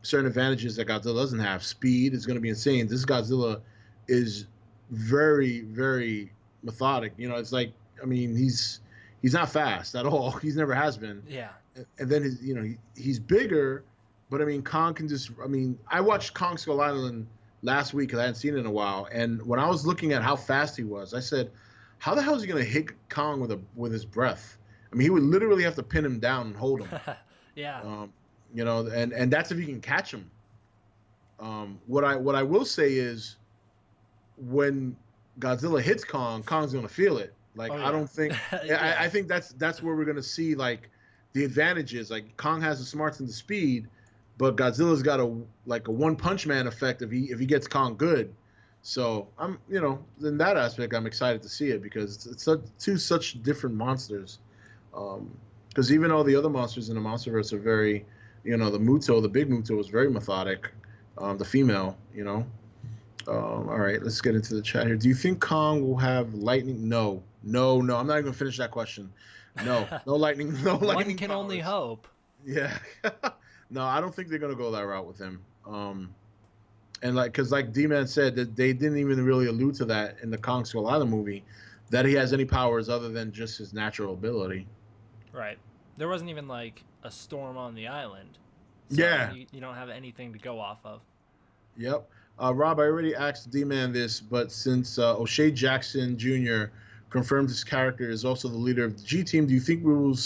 certain advantages that Godzilla doesn't have. Speed is going to be insane. This Godzilla is very, very methodic. It's like, I mean, he's not fast at all. He's never has been. Yeah. And then he's bigger, but I mean, Kong can just. I mean, I watched Kong Skull Island last week because I hadn't seen it in a while. And when I was looking at how fast he was, I said, "How the hell is he going to hit Kong with his breath?" I mean, he would literally have to pin him down and hold him. Yeah. And that's if he can catch him. What I will say is, when Godzilla hits Kong, Kong's going to feel it. Like, Oh, yeah. I don't think. Yeah. I think that's where we're going to see like the advantages. Like Kong has the smarts and the speed, but Godzilla's got a one punch man effect if he gets Kong good. So I'm in that aspect I'm excited to see it because it's two such different monsters. Because even all the other monsters in the MonsterVerse are very, the big Muto is very methodic. The female. All right, let's get into the chat here. Do you think Kong will have lightning? No. I'm not even gonna finish that question. No, no lightning. No lightning. One can only powers. hope. Yeah. No, I don't think they're gonna go that route with him. And because like D-Man said, that they didn't even really allude to that in the Kong Skull Island movie, that he has any powers other than just his natural ability. Right. There wasn't even like a storm on the island. So Yeah. You don't have anything to go off of. Yep. Rob, I already asked D-Man this, but since O'Shea Jackson Jr. confirmed his character is also the leader of the G Team, do you think we will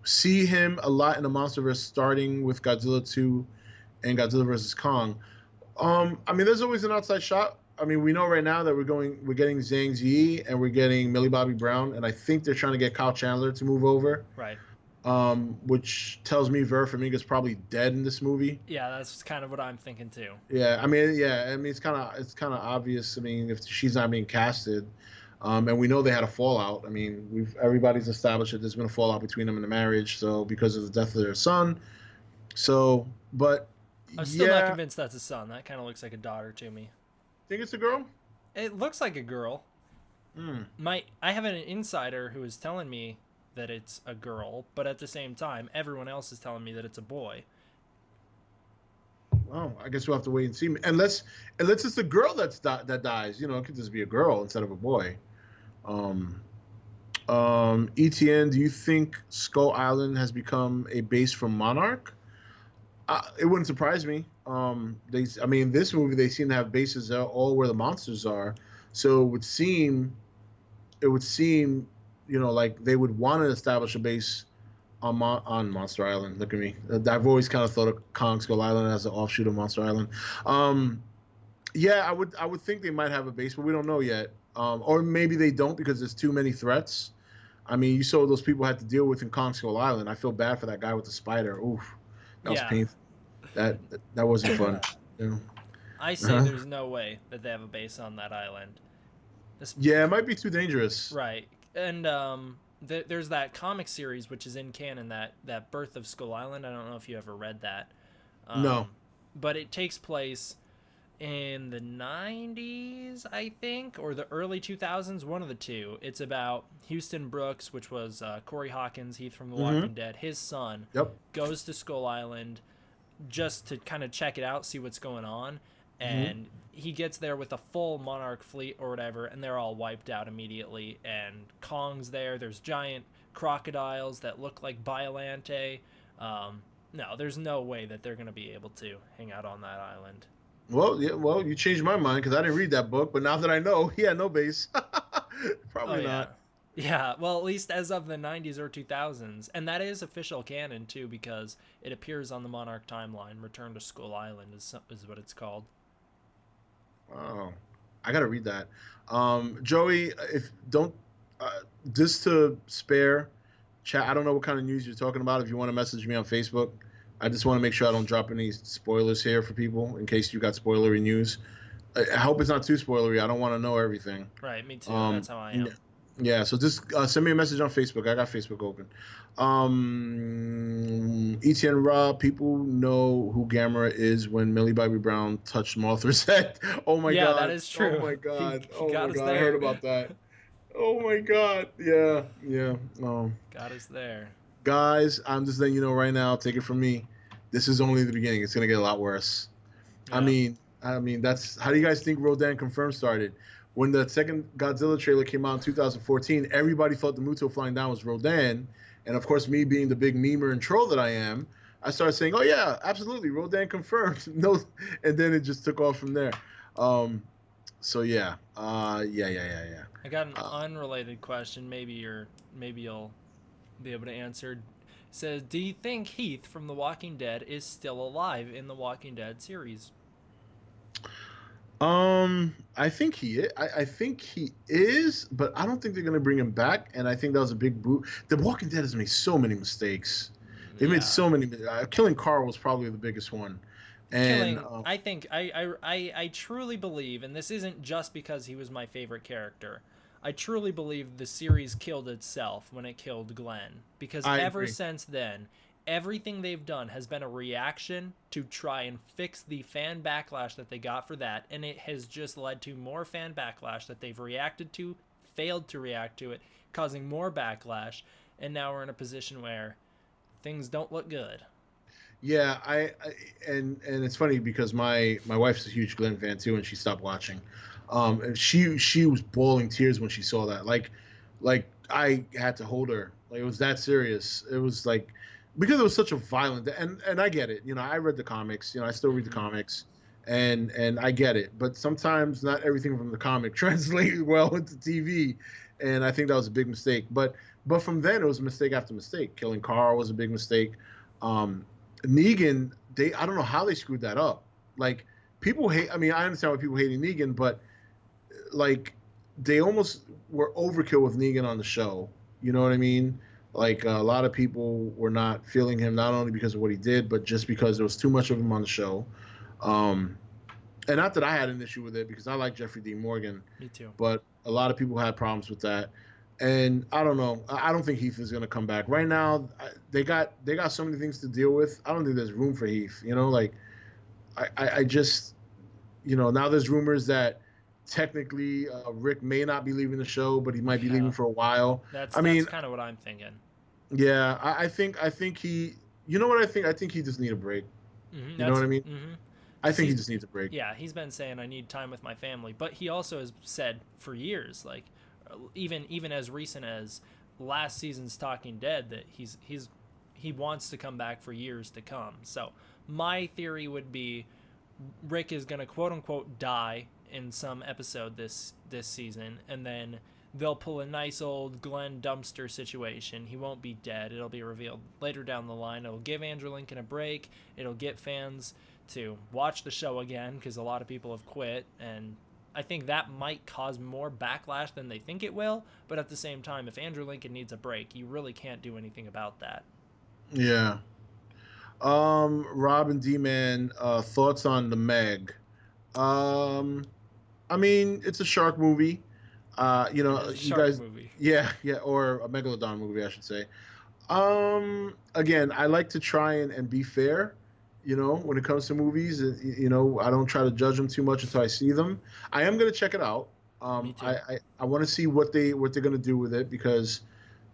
see him a lot in the MonsterVerse, starting with Godzilla 2 and Godzilla vs Kong? I mean, there's always an outside shot. I mean, we know right now that we're getting Zhang Ziyi and we're getting Millie Bobby Brown, and I think they're trying to get Kyle Chandler to move over. Right. Which tells me Vera Farmiga's probably dead in this movie. Yeah, that's kind of what I'm thinking too. Yeah, I mean, it's kind of obvious. I mean, if she's not being casted, and we know they had a fallout. I mean, everybody's established that there's been a fallout between them in the marriage. So because of the death of their son, but I'm still not convinced that's a son. That kind of looks like a daughter to me. Think it's a girl? It looks like a girl. Hmm. I have an insider who is telling me that it's a girl, but at the same time, everyone else is telling me that it's a boy. Well, I guess we'll have to wait and see. Unless it's a girl that dies. It could just be a girl instead of a boy. ETN, do you think Skull Island has become a base for Monarch? It wouldn't surprise me. This movie they seem to have bases all where the monsters are, so it would seem, like they would want to establish a base on Monster Island. Look at me. I've always kind of thought of Kong Skull Island as an offshoot of Monster Island. Yeah, I would think they might have a base, but we don't know yet. Or maybe they don't because there's too many threats. I mean, you saw what those people had to deal with in Kong Skull Island. I feel bad for that guy with the spider. Oof, that was Yeah. painful. That wasn't fun. Yeah. I say Uh-huh. there's no way that they have a base on that island. This, Yeah, it might be too dangerous. right. And there's that comic series which is in canon, that Birth of Skull Island. I don't know if you ever read that. No. But it takes place in the 90s, I think, or the early 2000s, one of the two. It's about Houston Brooks, which was Corey Hawkins, Heath from The Mm-hmm. Walking Dead. His son Yep. goes to Skull Island just to kind of check it out, see what's going on. Mm-hmm. And he gets there with a full Monarch fleet or whatever, and they're all wiped out immediately. And Kong's there. There's giant crocodiles that look like Biolante. No, there's no way that they're going to be able to hang out on that island. Well, yeah. Well, you changed my mind because I didn't read that book, but now that I know, yeah, no base. Oh, Probably yeah. not. Yeah, well, at least as of the 90s or 2000s. And that is official canon, too, because it appears on the Monarch timeline. Return to Skull Island is what it's called. Wow, I gotta read that. Joey, if don't just to spare chat. I don't know what kind of news you're talking about. If you want to message me on Facebook, I just want to make sure I don't drop any spoilers here for people in case you got spoilery news. I hope it's not too spoilery. I don't want to know everything. Right, me too. Um, That's how I am. yeah, so just send me a message on Facebook. I got Facebook open. ETN Raw, people know who Gamera is when Millie Bobby Brown touched Mothra's head. Oh my Yeah, that god. is true. Oh my god. He Oh got my us god. there. I heard about that. Oh my god. Yeah, yeah. Got us there. Guys, I'm just letting you know right now, take it from me. This is only the beginning. It's gonna get a lot worse. Yeah. I mean, that's how do you guys think Rodan Confirmed started? When the second Godzilla trailer came out in 2014, everybody thought the Muto flying down was Rodan, and of course, me being the big memer and troll that I am, I started saying, "Oh yeah, absolutely, Rodan confirmed." No, and then it just took off from there. So yeah, yeah. I got an unrelated question. Maybe you'll be able to answer. It says, do you think Heath from The Walking Dead is still alive in the Walking Dead series? I think I think he is, but I don't think they're gonna bring him back. And I think that was a big boot. The Walking Dead has made so many mistakes. They made so many. Killing Carl was probably the biggest one. And I think I truly believe, and this isn't just because he was my favorite character. I truly believe the series killed itself when it killed Glenn, because ever since then, everything they've done has been a reaction to try and fix the fan backlash that they got for that, and it has just led to more fan backlash that they've reacted to, failed to react to it, causing more backlash, and now we're in a position where things don't look good. Yeah, and it's funny because my wife's a huge Glenn fan too, and she stopped watching. And she was bawling tears when she saw that. Like I had to hold her. Like it was that serious. It was like because it was such a violent and I get it. You know, I read the comics. You know, I still read the comics, and I get it. But sometimes not everything from the comic translates well into TV, and I think that was a big mistake. But from then it was mistake after mistake. Killing Carl was a big mistake. Negan, I don't know how they screwed that up. Like people hate. I mean, I understand why people hating Negan, but like they almost were overkill with Negan on the show. You know what I mean? Like a lot of people were not feeling him not only because of what he did, but just because there was too much of him on the show. And not that I had an issue with it because I like Jeffrey Dean Morgan. Me too. But a lot of people had problems with that. And I don't know. I don't think Heath is going to come back right now. They got so many things to deal with. I don't think there's room for Heath. You know, like I just, you know, now there's rumors that technically Rick may not be leaving the show, but he might be leaving for a while. That's kind of what I'm thinking. Yeah, I think he. You know what I think? I think he just need a break. Mm-hmm, you know what I mean? Mm-hmm. I think he just needs a break. Yeah, he's been saying I need time with my family, but he also has said for years, like even as recent as last season's Talking Dead, that he wants to come back for years to come. So my theory would be Rick is gonna quote unquote die in some episode this season, and then they'll pull a nice old Glenn dumpster situation. He won't be dead. It'll be revealed later down the line. It'll give Andrew Lincoln a break. It'll get fans to watch the show again because a lot of people have quit, and I think that might cause more backlash than they think it will. But at the same time, if Andrew Lincoln needs a break, you really can't do anything about that. Yeah. Rob and D-Man, thoughts on the Meg? Um, I mean, it's a shark movie. It is a You shark guys, movie. yeah, yeah, or a megalodon movie, I should say. Again, I like to try and be fair. When it comes to movies, I don't try to judge them too much until I see them. I am gonna check it out. Me I too. I want to see what they're gonna do with it because,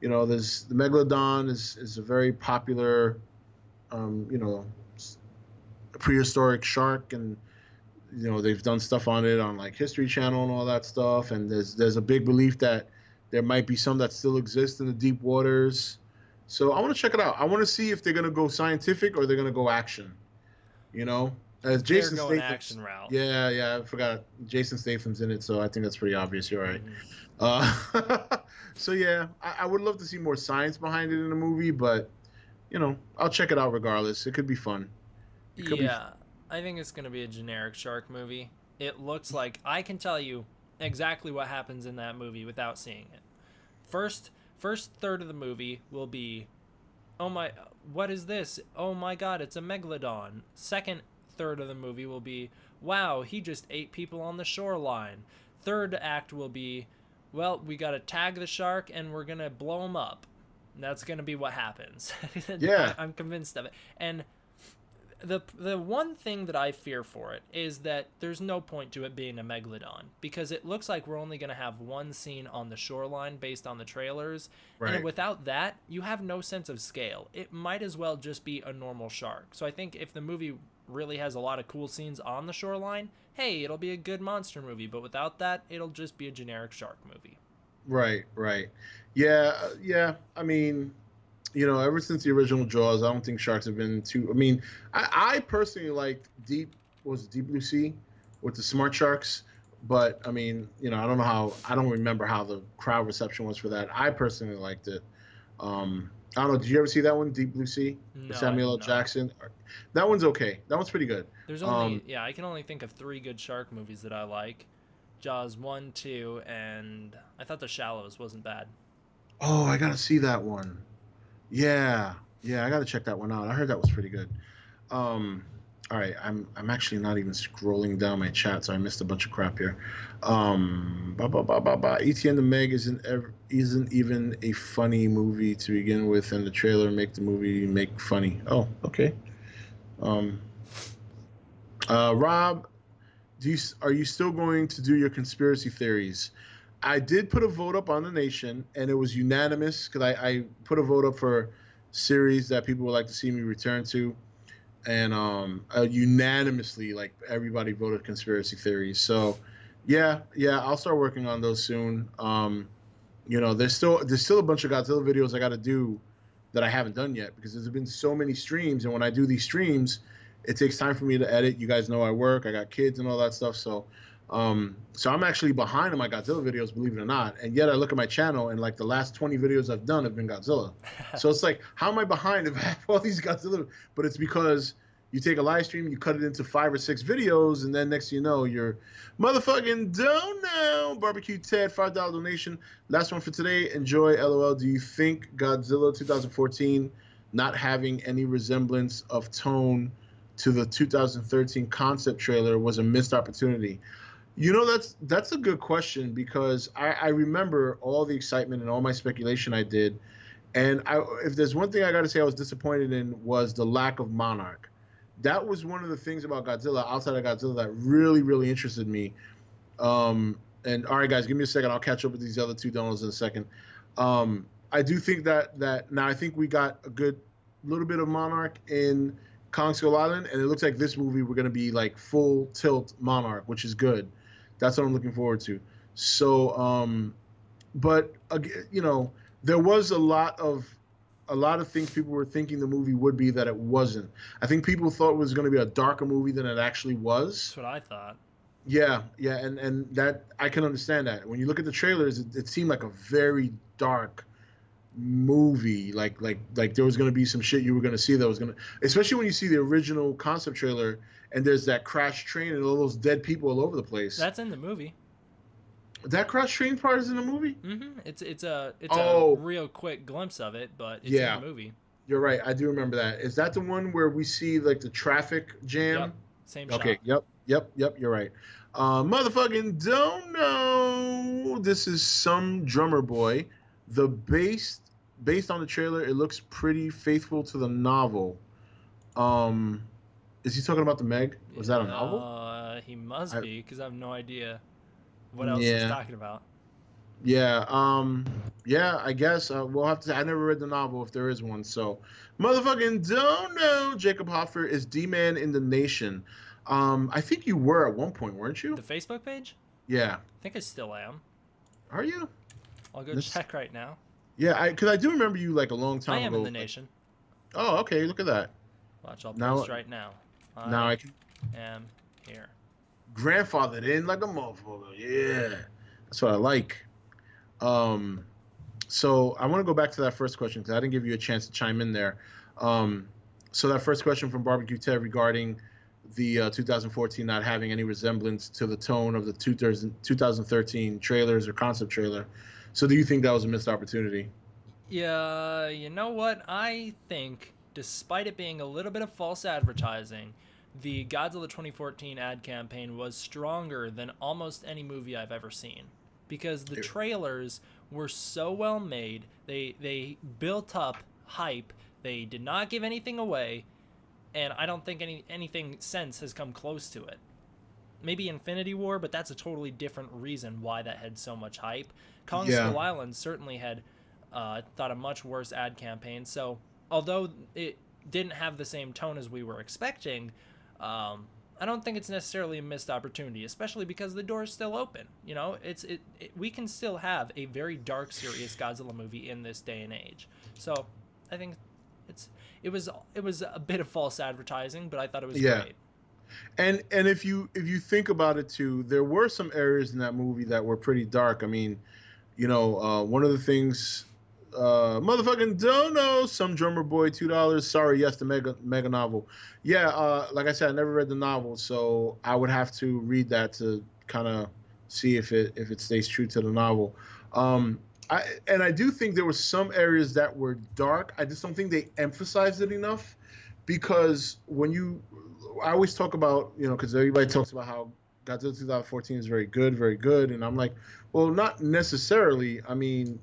there's the megalodon is a very popular, um, you know, prehistoric shark, and they've done stuff on it on like History Channel and all that stuff. And there's a big belief that there might be some that still exist in the deep waters. So I want to check it out. I want to see if they're gonna go scientific or they're gonna go action. You know, as They're Jason going Statham's. action route. Yeah, yeah, I forgot Jason Statham's in it, so I think that's pretty obvious. You're right. Hmm. So yeah, I would love to see more science behind it in the movie, but I'll check it out regardless. It could be fun. It could be. Yeah, I think it's going to be a generic shark movie. It looks like I can tell you exactly what happens in that movie without seeing it. First third of the movie will be, "Oh my, what is this? Oh my god, it's a megalodon." Second third of the movie will be, "Wow, he just ate people on the shoreline." Third act will be, "Well, we got to tag the shark and we're going to blow him up." That's going to be what happens. Yeah. I'm convinced of it. And the one thing that I fear for it is that there's no point to it being a megalodon because it looks like we're only going to have one scene on the shoreline based on the trailers, and Right. without that, you have no sense of scale. It might as well just be a normal shark. So I think if the movie really has a lot of cool scenes on the shoreline, hey, it'll be a good monster movie, but without that, it'll just be a generic shark movie. Right. Right. Yeah. Yeah. I mean, ever since the original Jaws, I don't think sharks have been too. I mean, I personally liked Deep Blue Sea with the smart sharks, but I mean, I don't remember how the crowd reception was for that. I personally liked it. I don't know. Did you ever see that one, Deep Blue Sea, with No, I Samuel did L. not. Jackson? That one's okay. That one's pretty good. There's Um, only, yeah, I can only think of three good shark movies that I like. Jaws 1, 2, and I thought The Shallows wasn't bad. oh, I gotta see that one. Yeah, yeah, I gotta check that one out. I heard that was pretty good. Um, all right, I'm actually not even scrolling down my chat, so I missed a bunch of crap here. Ba ba ba ba ba. ETN the Meg isn't even a funny movie to begin with, and the trailer make the movie make funny. Oh, okay. Um, Rob, are you still going to do your conspiracy theories? I did put a vote up on the nation, and it was unanimous because I put a vote up for series that people would like to see me return to, and unanimously, like everybody voted conspiracy theories. So, yeah, yeah, I'll start working on those soon. There's still a bunch of Godzilla videos I got to do that I haven't done yet because there's been so many streams, and when I do these streams, it takes time for me to edit. You guys know I work, I got kids and all that stuff, so I'm actually behind on my Godzilla videos, believe it or not. And yet I look at my channel and like the last 20 videos I've done have been Godzilla. So it's like, how am I behind if I have all these Godzilla? But it's because you take a live stream, you cut it into 5 or 6 videos, and then next thing you know, you're motherfucking don't know. Barbecue Ted, $5 donation. Last one for today. Enjoy. LOL. Do you think Godzilla 2014 not having any resemblance of tone to the 2013 concept trailer was a missed opportunity? That's a good question because I remember all the excitement and all my speculation I did. And if there's one thing I got to say I was disappointed in was the lack of Monarch. That was one of the things about Godzilla, outside of Godzilla, that really, really interested me. And all right, guys, give me a second. I'll catch up with these other two donos in a second. I do think that now I think we got a good little bit of Monarch in Kong Skull Island, and it looks like this movie we're going to be like full tilt Monarch, which is good. That's what I'm looking forward to. So, but there was a lot of things people were thinking the movie would be that it wasn't. I think people thought it was going to be a darker movie than it actually was. That's what I thought. Yeah, yeah, and that I can understand that. When you look at the trailers, it seemed like a very dark movie. Like there was gonna be some shit you were gonna see that was gonna, especially when you see the original concept trailer and there's that crash train and all those dead people all over the place. That's in the movie. That crash train part is in the movie. It's a Oh real quick glimpse of it, but it's in the yeah, movie. you're right. I do remember that. Is that the one where we see like the traffic Yep, jam? same Okay. shot. Yep. You're right. Motherfucking don't know. This is some drummer boy. The based on the trailer, it looks pretty faithful to the novel. Um, is he talking about the Meg? Was that a novel? He must I, be, because I have no idea what else he's yeah, talking about. yeah. Yeah. I guess we'll have to. I never read the novel if there is one. So, motherfucking don't know. Jacob Hoffer is D-Man in the Nation. I think you were at one point, weren't you? The Facebook page? Yeah. I think I still am. Are you? I'll go This, check right now. yeah, because I do remember you like a long I time am ago. in the Like, nation. oh, okay, look at that. Watch, I'll Now, post right now. now I I can am here. grandfathered in like a motherfucker. Yeah, that's what I like. Um, so I want to go back to that first question because I didn't give you a chance to chime in there. Um, so that first question from Barbecue Ted regarding the 2014 not having any resemblance to the tone of the 2013 trailers or concept trailer. So do you think that was a missed opportunity? Yeah, you know what? I think, despite it being a little bit of false advertising, the Godzilla 2014 ad campaign was stronger than almost any movie I've ever seen. Because the trailers were so well made, they built up hype, they did not give anything away, and I don't think anything since has come close to it. Maybe Infinity War, but that's a totally different reason why that had so much hype. Kong Yeah, Skull Island certainly had, thought a much worse ad campaign. So although it didn't have the same tone as we were expecting, I don't think it's necessarily a missed opportunity, especially because the door is still open. You know, we can still have a very dark, serious Godzilla movie in this day and age. So I think it was a bit of false advertising, but I thought it was yeah. great. And if you think about it too, there were some areas in that movie that were pretty dark. I mean, one of the things, motherfucking don't know, some drummer boy, $2. Sorry, yes, the mega novel. Yeah, like I said, I never read the novel, so I would have to read that to kind of see if it stays true to the novel. Um, I do think there were some areas that were dark. I just don't think they emphasized it enough because I always talk about, because everybody talks about how Godzilla 2014 is very good, and I'm like, well, not necessarily. I mean,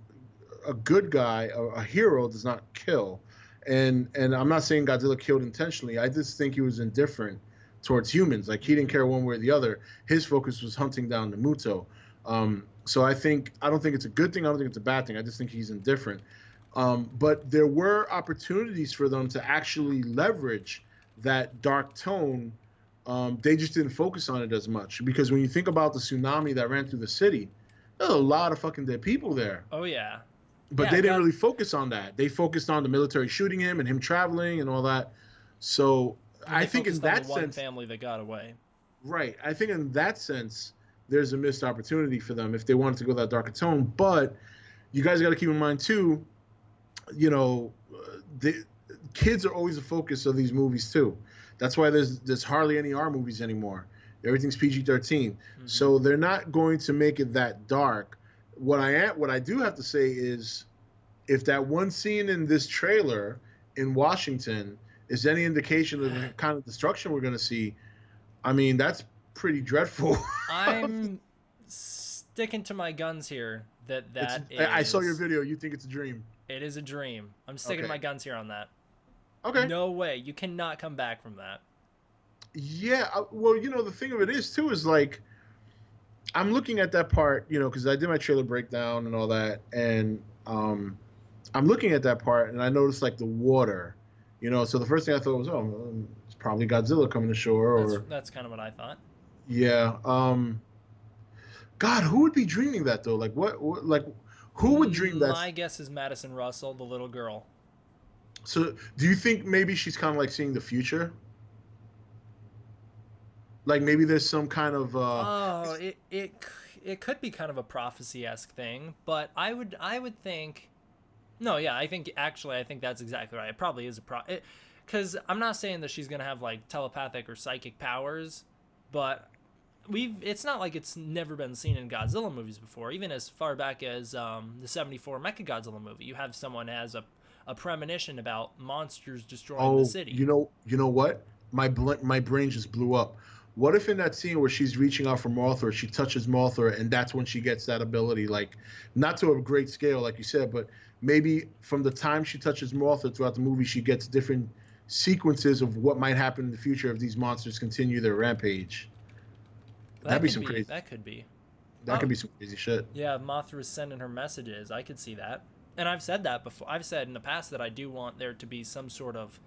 a good guy, a hero, does not kill, and I'm not saying Godzilla killed intentionally. I just think he was indifferent towards humans. Like he didn't care one way or the other. His focus was hunting down the Muto. So I don't think it's a good thing. I don't think it's a bad thing. I just think he's indifferent. But there were opportunities for them to actually leverage that dark tone. They just didn't focus on it as much because when you think about the tsunami that ran through the city, there's a lot of fucking dead people there. Oh yeah, But yeah. they didn't really focus on that. They focused on the military shooting him and him traveling and all that. So And I they think in focused on the that one sense, family that got away. right. I think in that sense, there's a missed opportunity for them if they wanted to go that darker tone. But you guys got to keep in mind too, the kids are always the focus of these movies too. That's why there's hardly any R movies anymore. Everything's PG-13. Mm-hmm. So they're not going to make it that dark. What I do have to say is if that one scene in this trailer in Washington is any indication of the kind of destruction we're going to see, I mean, that's pretty dreadful. I'm sticking to my guns here that I saw your is video. You think it's a dream. it is a dream. I'm sticking to Okay. my guns here on that. Okay. No way. You cannot come back from that. Yeah. Well, the thing of it is, too, is like, I'm looking at that part, because I did my trailer breakdown and all that. And I'm looking at that part and I noticed like the water, so the first thing I thought was, oh, it's probably Godzilla coming to shore or, That's kind of what I thought. yeah. God, who would be dreaming that though? Like like who would dream that? My guess is Madison Russell, the little girl. So do you think maybe she's kind of like seeing the future? Like maybe there's some kind of Oh, it could be kind of a prophecy-esque thing, but I would think No, yeah, I think that's exactly right. It probably is a because I'm not saying that she's gonna have like telepathic or psychic powers, but it's not like it's never been seen in Godzilla movies before. Even as far back as the '74 Mechagodzilla movie, you have someone has a premonition about monsters destroying the Oh, city. you know what? My brain just blew up. What if in that scene where she's reaching out for Mothra, she touches Mothra, and that's when she gets that ability? Like, not to a great scale, like you said, but maybe from the time she touches Mothra throughout the movie, she gets different sequences of what might happen in the future if these monsters continue their rampage. That'd be some crazy. That could be. That Oh, could be some crazy shit. yeah, Mothra was sending her messages. I could see that. And I've said that before. I've said in the past that I do want there to be some sort of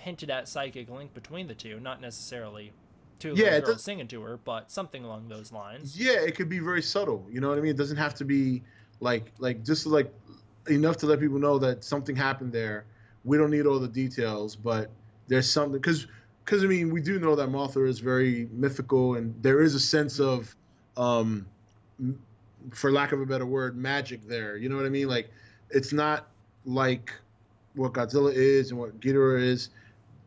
hinted at psychic link between the two, not necessarily two Yeah, little it girls does. singing to her, but something along those lines. Yeah, it could be very subtle. You know what I mean? It doesn't have to be just like enough to let people know that something happened there. We don't need all the details, but there's something because I mean we do know that Mothra is very mythical, and there is a sense Mm. of, um, for lack of a better word, magic there. You know what I mean? Like it's not like what Godzilla is and what Ghidorah is.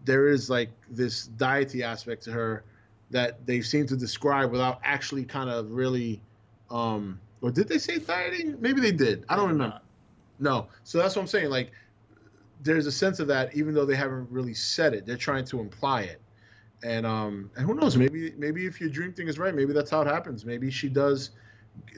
There is like this deity aspect to her that they seem to describe without actually kind of really, or did they say deity? Maybe they did. I They don't did remember. not. No. So that's what I'm saying. Like there's a sense of that, even though they haven't really said it, they're trying to imply it. And who knows? Maybe if your dream thing is right, maybe that's how it happens. Maybe she does.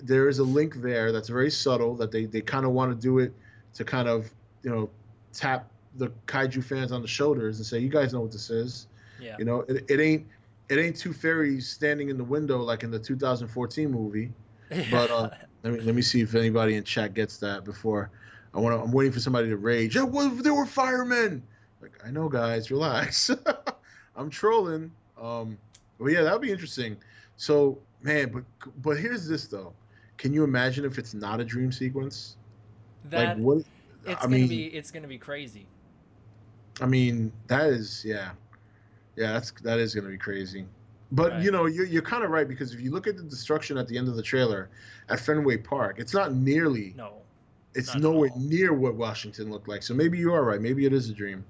There is a link there that's very subtle that they kind of want to do it to kind of you know tap the kaiju fans on the shoulders and say, you guys know what this is. Yeah. You know, it ain't two fairies standing in the window like in the 2014 movie. But Yeah. let me see if anybody in chat gets that before. I'm waiting for somebody to rage. Yeah, well, there were firemen. Like I know, guys, relax. I'm trolling. But yeah, that would be interesting. So man, but here's this though. Can you imagine if it's not a dream sequence? Like That what? I mean, it's gonna be crazy. that is yeah, that is gonna be crazy. But Right. you know, you're kind of right because if you look at the destruction at the end of the trailer at Fenway Park, No, it's not at nowhere all. near what Washington looked like. So maybe you are right. Maybe it is a dream.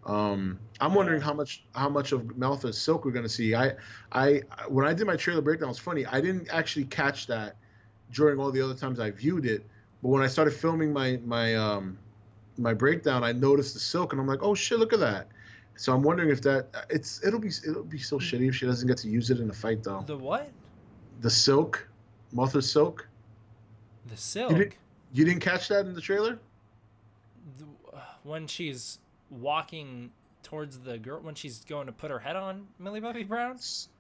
I'm wondering Yeah. how much of Malthus Silk we're gonna see. I when I did my trailer breakdown, it's funny. I didn't actually catch that during all the other times I viewed it, but when I started filming my breakdown, I noticed the Silk, and I'm like, oh shit, look at that. So I'm wondering if it'll be so shitty if she doesn't get to use it in a fight though. The what? The Silk, Malthus Silk. The You didn't silk. you didn't catch that in the trailer? When she's walking towards the girl, when she's going to put her head on Millie Bobby Brown.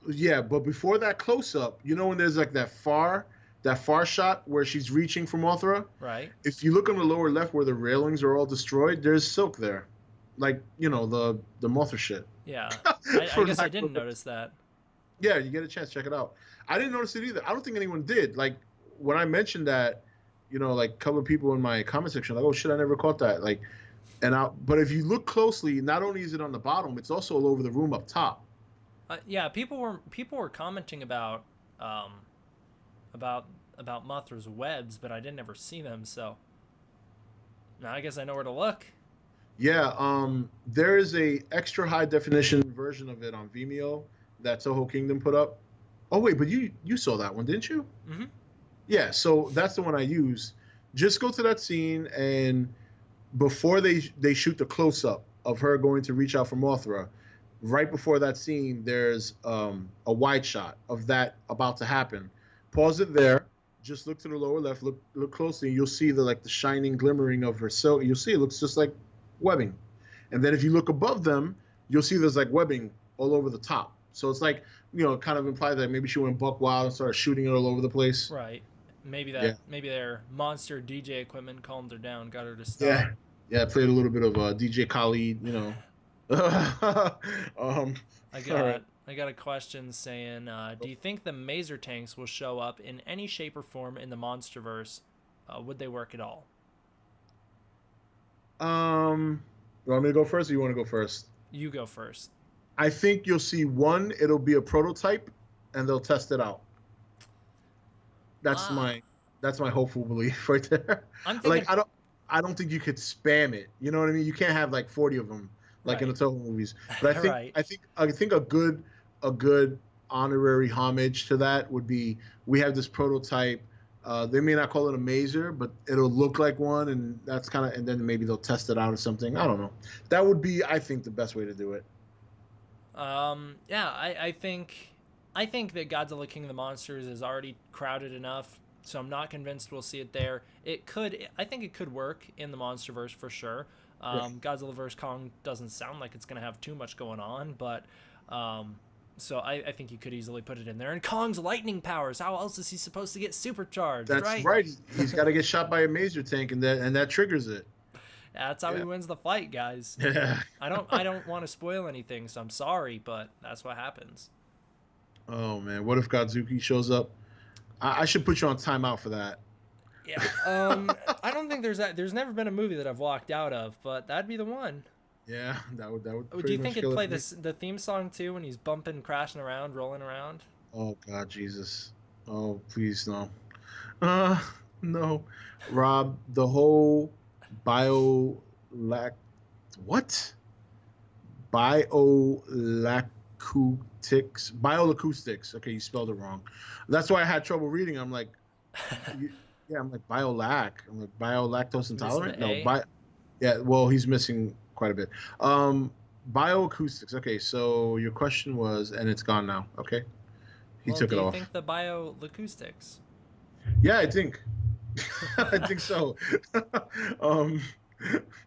Yeah, but before that close up, you know when there's like that far shot where she's reaching for Mothra. Right. If you look on the lower left where the railings are all destroyed, there's Silk there, like the Mothra shit. Yeah. I For guess I lack of a didn't better- notice that. Yeah, you get a chance, check it out. I didn't notice it either. I don't think anyone did. Like when I mentioned that, like a couple of people in my comment section like, oh shit, I never caught that. Like, but if you look closely, not only is it on the bottom, it's also all over the room up top. Yeah, people were commenting um about about Mothra's webs, but I didn't ever see them. So now I guess I know where to look. Yeah, there is a extra high definition version of it on Vimeo that Toho Kingdom put up. Oh wait, but you saw that one, didn't you? Hmm. Yeah, so that's the one I use. Just go to that scene, and before they shoot the close up of her going to reach out for Mothra, right before that scene, there's a wide shot of that about to happen. Pause it there. Just look to the lower left. Look closely. And you'll see the shining glimmering of her silk. You'll see it looks just like webbing. And then if you look above them, you'll see there's like webbing all over the top. So it's like kind of implies that maybe she went buck wild and started shooting it all over the place. Right. Yeah, Maybe their monster DJ equipment calmed her down, got her to stop. yeah, yeah. Played a little bit of DJ Khalid. um, I all right. got a question saying, do you think the Maser tanks will show up in any shape or form in the MonsterVerse? Would they work at all? You want me to go first, or you want to go first? You go first. I think you'll see one. It'll be a prototype, and they'll test it out. That's Ah, my that's my hopeful belief right there. I'm Like thinking. I don't think you could spam it. You know what I mean? You can't have like 40 of them like in the Right. Toho movies. But Right. I think a good honorary homage to that would be we have this prototype. They may not call it a mazer, but it'll look like one, and that's kind of, and then maybe they'll test it out or something. I don't know. That would be, I think, the best way to do it. Yeah, I think that Godzilla King of the Monsters is already crowded enough, so I'm not convinced we'll see it there. I think it could work in the MonsterVerse for sure. Right. Godzilla vs Kong doesn't sound like it's gonna have too much going on, but so I think you could easily put it in there. And Kong's lightning powers, how else is he supposed to get supercharged, That's right? right. He's got to get shot by a mazer tank, and that triggers it. That's how he Yeah. wins the fight, guys. Yeah. I don't want to spoil anything, so I'm sorry, but that's what happens. Oh man, what if Godzuki shows up? I should put you on timeout for that. Yeah. I don't think there's never been a movie that I've walked out of, but that'd be the one. Yeah, that would Oh, do pretty you much think it'd kill play it for me. the theme song too when he's bumping, crashing around, rolling around? Oh God, Jesus. Oh please no. Uh no. Rob, the whole biolac what? Bioacoustics. Okay, you spelled it wrong. That's why I had trouble reading. I'm like, yeah, I'm like biolac. I'm like biolactose He's missing intolerant. the No, A. yeah. Well, he's missing quite a bit. Bioacoustics. Okay, so your question was, and it's gone now. Okay, he Well, took do it you off. think the bioacoustics? Yeah, I think. I think so. um,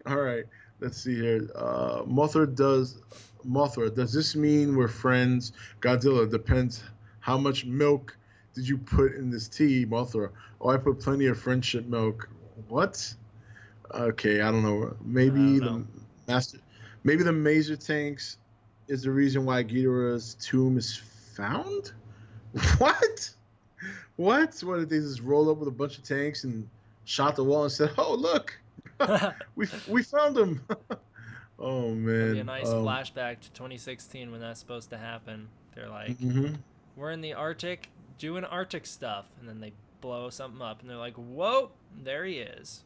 all right. Let's see here. Mothra, does this mean we're friends? Godzilla, depends how much milk did you put in this tea, Mothra? Oh, I put plenty of friendship milk. What? Okay, I don't know. I don't know. Master maybe the maser tanks is the reason why Ghidorah's tomb is found? What? What did they just roll up with a bunch of tanks and shot the wall and said, "Oh, look, we found him." Oh That'd be a man. nice flashback to 2016 when that's supposed to happen. They're like, Mhm. we're in the Arctic doing Arctic stuff, and then they blow something up, and they're like, whoa, there he is.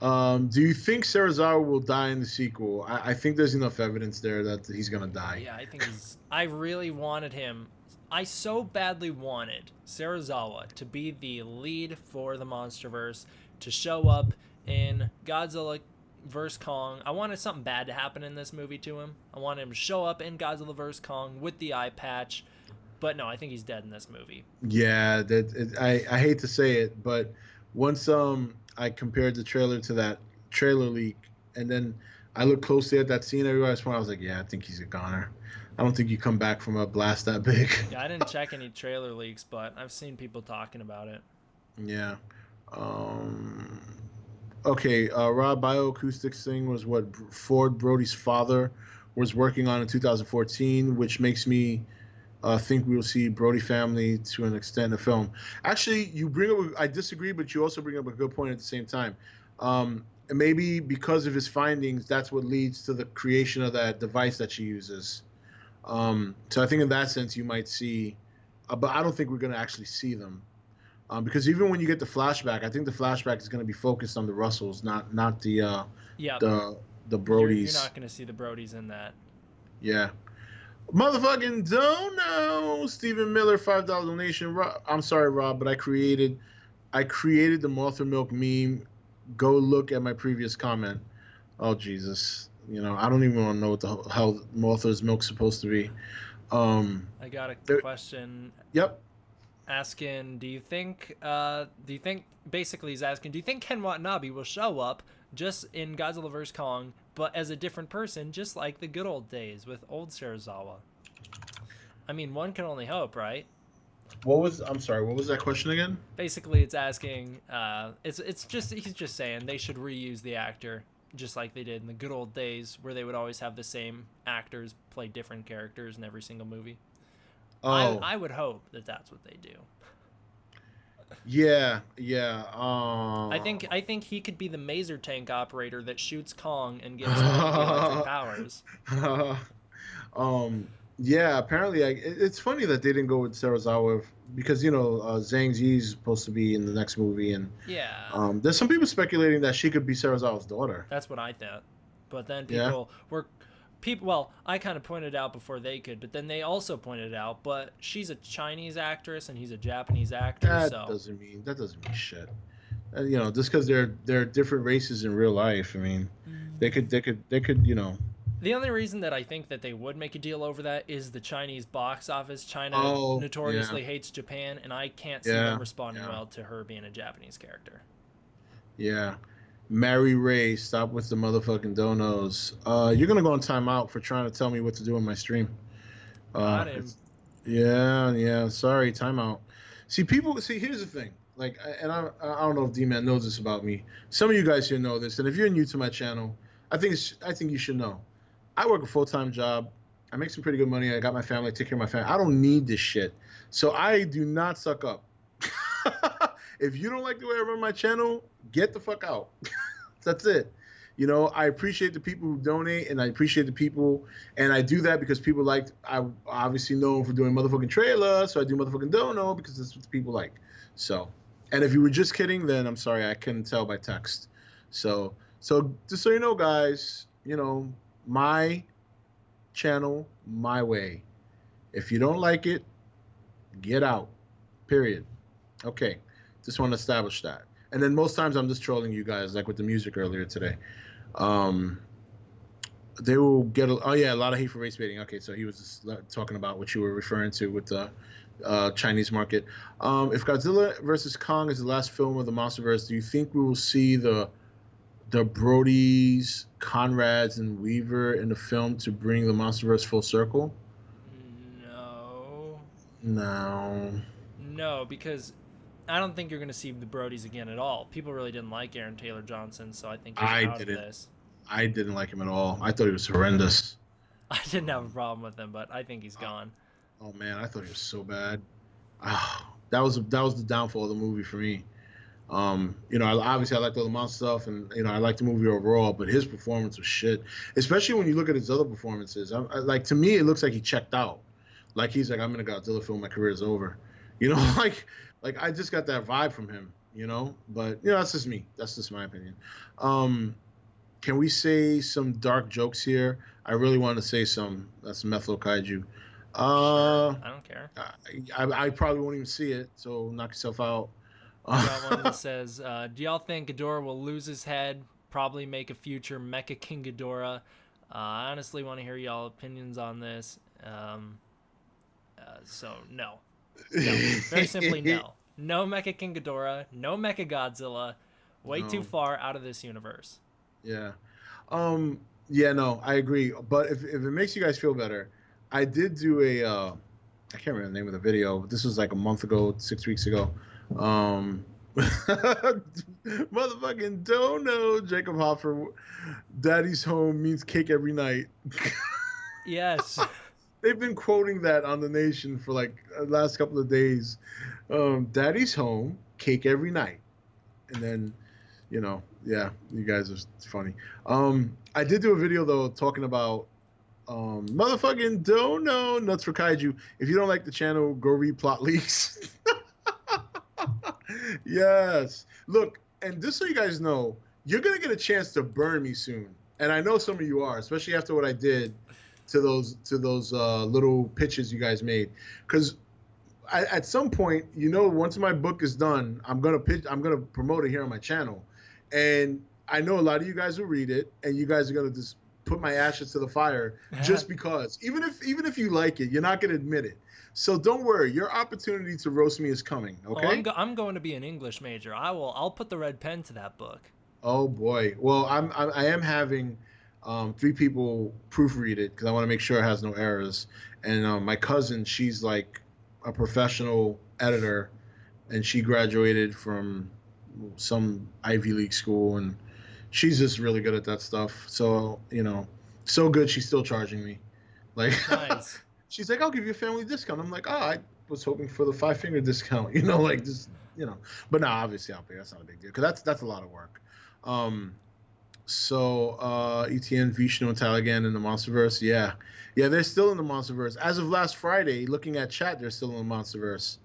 Do you think Serizawa will die in the sequel? I think there's enough evidence there that he's gonna die. Yeah, I think he's. I really wanted him. I so badly wanted Serizawa to be the lead for the MonsterVerse, to show up in Godzilla vs Kong. I wanted something bad to happen in this movie to him. I wanted him to show up in Godzilla vs Kong with the eye patch, but no, I think he's dead in this movie. Yeah, I hate to say it, but once I compared the trailer to that trailer leak, and then I looked closely at that scene everywhere I was like, yeah, I think he's a goner. I don't think you come back from a blast that big. Yeah, I didn't check any trailer leaks, but I've seen people talking about it. Yeah. Um, okay, Rob Bioacoustics thing was what Ford Brody's father was working on in 2014, which makes me think we will see Brody family to an extent in the film. Actually, you bring up, I disagree, but you also bring up a good point at the same time. And maybe because of his findings, that's what leads to the creation of that device that she uses. So I think in that sense, you might see, but I don't think we're going to actually see them. Because even when you get the flashback, I think the flashback is going to be focused on the Russells, not Yeah, the you're Brodies. not going to see the Brodies in that. Yeah. Motherfucking don't know. Stephen Miller, $5 donation. I'm sorry, Rob, but I created the Mothra Milk meme. Go look at my previous comment. Oh Jesus. I don't even want to know what the hell Mothra's milk's supposed to be. I got a There, question yep. asking, basically he's asking, do you think Ken Watanabe will show up just in Godzilla vs. Kong, but as a different person, just like the good old days with old Serizawa? I mean, one can only hope, right? I'm sorry, what was that question again? Basically, it's asking, it's just, he's just saying they should reuse the actor just like they did in the good old days where they would always have the same actors play different characters in every single movie. Oh, I would hope that that's what they do. yeah. I think he could be the maser tank operator that shoots Kong and gives Kong the electric powers. um, Yeah, apparently, it's funny that they didn't go with Serizawa because Zhang Zi's supposed to be in the next movie, and Yeah, there's some people speculating that she could be Serizawa's daughter. that's what I thought. But then Yeah, people. Well, I kind of pointed out before they could, but then they also pointed out. But she's a Chinese actress and he's a Japanese actor, so that doesn't mean shit. Just because they're different races in real life. I mean, they could. the only reason that I think that they would make a deal over that is the Chinese box office. China Oh yeah, notoriously hates Japan, and I can't see them yeah, responding yeah, well to her being a Japanese character. yeah. Mary Ray, stop with the motherfucking donos. You're gonna go on timeout for trying to tell me what to do on my stream. Got him. It's yeah, yeah. Sorry, timeout. See, people. See, here's the thing. Like, I don't know if D-Man knows this about me. Some of you guys here know this, and if you're new to my channel, I think you should know. I work a full-time job. I make some pretty good money. I got my family. I take care of my family. I don't need this shit. So I do not suck up. If you don't like the way I run my channel, get the fuck out. That's it. I appreciate the people who donate, and I appreciate the people, and I do that because people like. I obviously known for doing motherfucking trailer, so I do motherfucking dono because that's what the people like. So, and if you were just kidding, then I'm sorry, I couldn't tell by text. So just so you know, guys, my channel, my way. If you don't like it, get out. Period. Okay. Just want to establish that. And then most times I'm just trolling you guys, like with the music earlier today. Um, they will get a lot of hate for race baiting. Okay, so he was just talking about what you were referring to with the Chinese market. If Godzilla versus Kong is the last film of the MonsterVerse, do you think we will see the Brodies, Conrads, and Weaver in the film to bring the MonsterVerse full circle? No. No. No, because I don't think you're going to see the Brodies again at all. People really didn't like Aaron Taylor Johnson, so I think he's I out of didn't. this. I didn't like him at all. I thought he was horrendous. I didn't have a problem with him, but I think he's gone. Oh man, I thought he was so bad. Oh, that was the downfall of the movie for me. Obviously I liked all the monster stuff, and I liked the movie overall, but his performance was shit. Especially when you look at his other performances. Like to me, it looks like he checked out. Like he's like, I'm in a Godzilla film, my career is over. Like I just got that vibe from him. But that's just me. That's just my opinion. Can we say some dark jokes here? I really want to say some. That's Methyl Kaiju. Sure, I don't care. I probably won't even see it, so knock yourself out. I got one that says, do y'all think Ghidorah will lose his head? Probably make a future Mecha King Ghidorah. I honestly want to hear y'all opinions on this. So, no. No. Very simply, no. No Mecha King Ghidorah. No Mecha Godzilla. Way too far out of this universe. Yeah. Yeah, no, I agree. But if it makes you guys feel better, I did do I can't remember the name of the video, but this was like a month ago, 6 weeks ago. Motherfucking dono, Jacob Hoffer. Daddy's home means cake every night. Yes. They've been quoting that on the nation for like the last couple of days. Daddy's home, cake every night. And then, yeah, you guys are funny. I did do a video though talking about motherfucking dono nuts for kaiju. If you don't like the channel, go read plot leaks. Yes. Look, and just so you guys know, you're gonna get a chance to burn me soon, and I know some of you are, especially after what I did to those little pitches you guys made. Because at some point, once my book is done, I'm gonna promote it here on my channel, and I know a lot of you guys will read it, and you guys are gonna just put my ashes to the fire just because. Even if you like it, you're not gonna admit it. So don't worry, your opportunity to roast me is coming. Okay. Oh, I'm going to be an English major. I'll put the red pen to that book. Oh boy. Well, I am having 3 people proofread it because I want to make sure it has no errors. And my cousin, she's like a professional editor, and she graduated from some Ivy League school, and she's just really good at that stuff. So so good she's still charging me. Like. Nice. She's like, I'll give you a family discount. I'm like, I was hoping for the 5-finger discount, like just, But no, obviously I'll pay. That's not a big deal because that's a lot of work. So ETN, Vishnu, and Taliban in the MonsterVerse. Yeah, yeah, they're still in the MonsterVerse. As of last Friday, looking at chat, they're still in the MonsterVerse.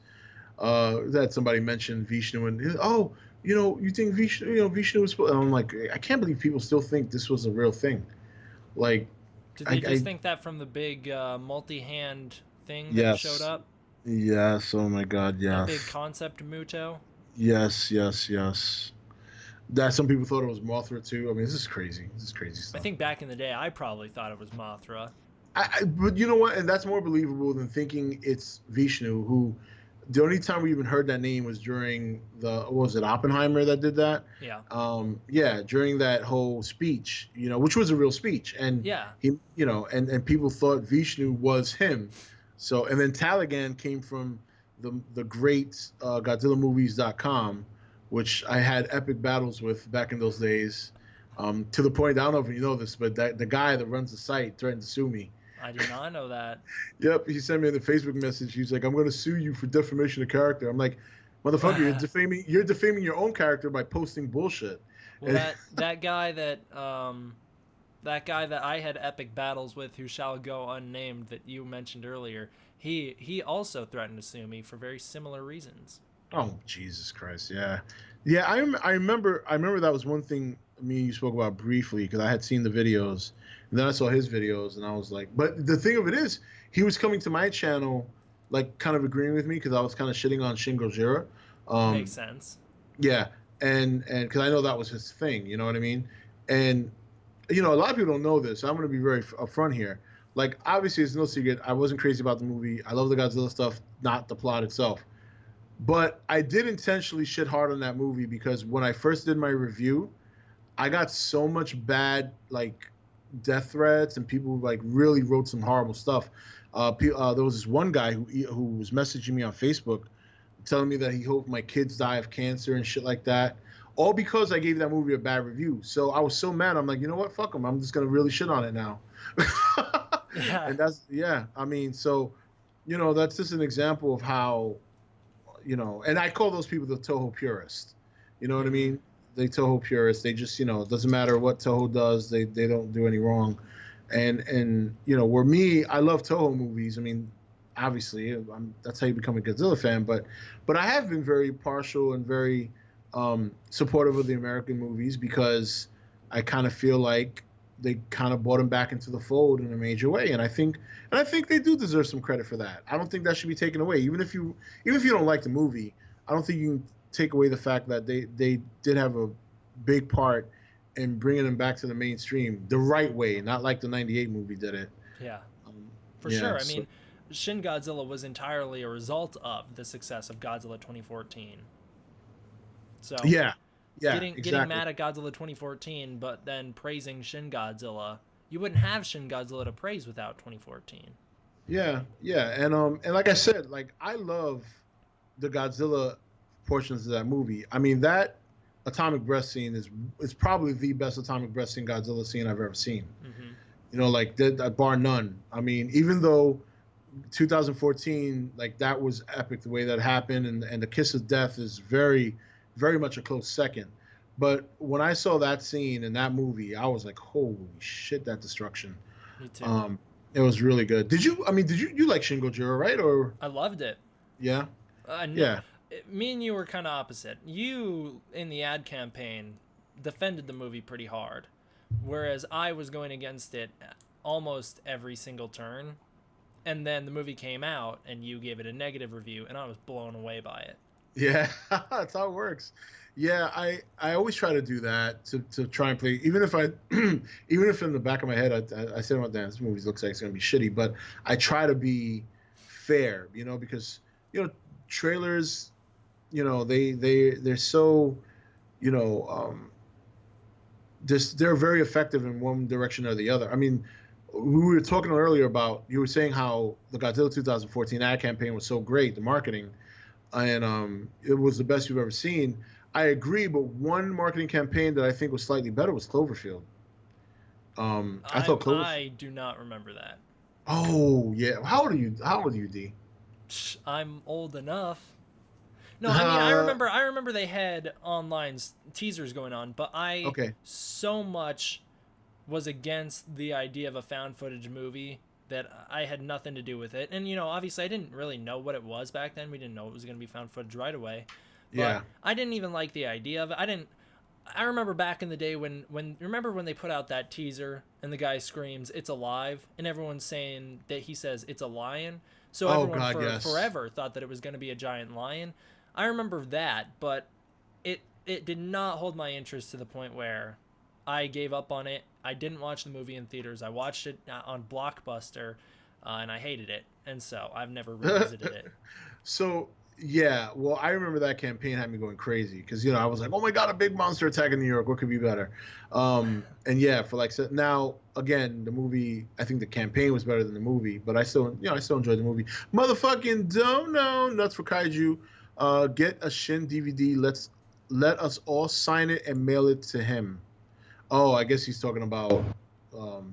That somebody mentioned Vishnu and oh, you think Vishnu, Vishnu was. And I'm like, I can't believe people still think this was a real thing. Like, Did they just I think that from the big multi-hand thing that showed yes, up? yes. Oh my God, That big yes, concept Muto? yes, yes, yes. That some people thought it was Mothra too. I mean, this is crazy. This is crazy I stuff. think back in the day, I probably thought it was Mothra. But you know what? And that's more believable than thinking it's Vishnu, who the only time we even heard that name was during the, what was it, Oppenheimer that did that? Yeah. Yeah, during that whole speech, which was a real speech. And Yeah. he, and people thought Vishnu was him. So, and then Taliban came from the great GodzillaMovies.com, which I had epic battles with back in those days. To the point, I don't know if you know this, but the guy that runs the site threatened to sue me. I did not know that. Yep, he sent me the Facebook message. He's like, "I'm going to sue you for defamation of character." I'm like, "Motherfucker, you're Well, defaming your own character by posting bullshit." And, that guy that I had epic battles with, who shall go unnamed, that you mentioned earlier, he also threatened to sue me for very similar reasons. oh Jesus Christ, yeah, yeah. I remember that was one thing me and you spoke about briefly because I had seen the videos, and then I saw his videos, and I was like, but the thing of it is, he was coming to my channel, like kind of agreeing with me because I was kind of shitting on Shin Gojira. Makes Um, sense. yeah, and because I know that was his thing, you know what I mean, and a lot of people don't know this. So I'm going to be very upfront here. Like, obviously, it's no secret. I wasn't crazy about the movie. I love the Godzilla stuff, not the plot itself. But I did intentionally shit hard on that movie because when I first did my review, I got so much bad like death threats and people like really wrote some horrible stuff. There was this one guy who was messaging me on Facebook telling me that he hoped my kids die of cancer and shit like that. All because I gave that movie a bad review. So I was so mad. I'm like, you know what? Fuck them. I'm just gonna really shit on it now. Yeah. And that's yeah. I mean, so that's just an example of how And I call those people the Toho purist. You know what I Mm-hmm. mean? They Toho purists. They just it doesn't matter what Toho does. They don't do any wrong. And where me, I love Toho movies. I mean, obviously, that's how you become a Godzilla fan. But I have been very partial and very supportive of the American movies because I kind of feel like they kind of brought him back into the fold in a major way, and I think they do deserve some credit for that. I don't think that should be taken away, even if you don't like the movie. I don't think you can take away the fact that they did have a big part in bringing them back to the mainstream the right way, not like the '98 movie did it. Yeah. Um, For yeah. sure. I So mean, Shin Godzilla was entirely a result of the success of Godzilla 2014. So, yeah, yeah, getting exactly. mad at Godzilla 2014, but then praising Shin Godzilla, you wouldn't have Shin Godzilla to praise without 2014. Yeah, yeah, and like I said, like I love the Godzilla portions of that movie. I mean, that atomic breath scene is probably the best atomic breath scene Godzilla scene I've ever seen. Mm-hmm. Like that bar none. I mean, even though 2014, like that was epic the way that happened, and the kiss of death is very, very much a close second. But when I saw that scene in that movie, I was like, holy shit, that destruction. Me too. Um, it was really good. Did you? I mean, did you like Shin Gojira, right? Or I loved it. yeah, No, yeah, me and you were kind of opposite. You, in the ad campaign, defended the movie pretty hard, whereas I was going against it almost every single turn. And then the movie came out, and you gave it a negative review, and I was blown away by it. yeah. That's how it works. Yeah, I always try to do that to try and play, even if I, even if in the back of my head I said, "Oh, damn, this movie looks like it's gonna be shitty," but I try to be fair, because trailers, they're so, you know, they're very effective in one direction or the other. I mean, we were talking earlier about you were saying how the Godzilla 2014 ad campaign was so great, the marketing, and it was the best you've ever seen. I agree, but one marketing campaign that I think was slightly better was Cloverfield. I thought Cloverfield. I do not remember that. Oh yeah, how old are you? How old are you, D? I'm old enough. No, I mean I remember they had online teasers going on, but I Okay. so much was against the idea of a found footage movie that I had nothing to do with it. And obviously I didn't really know what it was back then. We didn't know it was going to be found footage right away. But Yeah. I didn't even like the idea of it. I remember back in the day when remember when they put out that teaser and the guy screams it's alive and everyone's saying that he says it's a lion. So Oh everyone God, for yes. forever thought that it was going to be a giant lion. I remember that, but it did not hold my interest to the point where I gave up on it. I didn't watch the movie in theaters. I watched it on Blockbuster, and I hated it, and so I've never revisited it. So yeah, well, I remember that campaign had me going crazy because I was like, oh my God, a big monster attack in New York. What could be better? And yeah, for like now again, the movie. I think the campaign was better than the movie, but I still enjoyed the movie. Motherfucking don't know nuts for kaiju. Get a Shin DVD. Let us all sign it and mail it to him. Oh, I guess he's talking about um,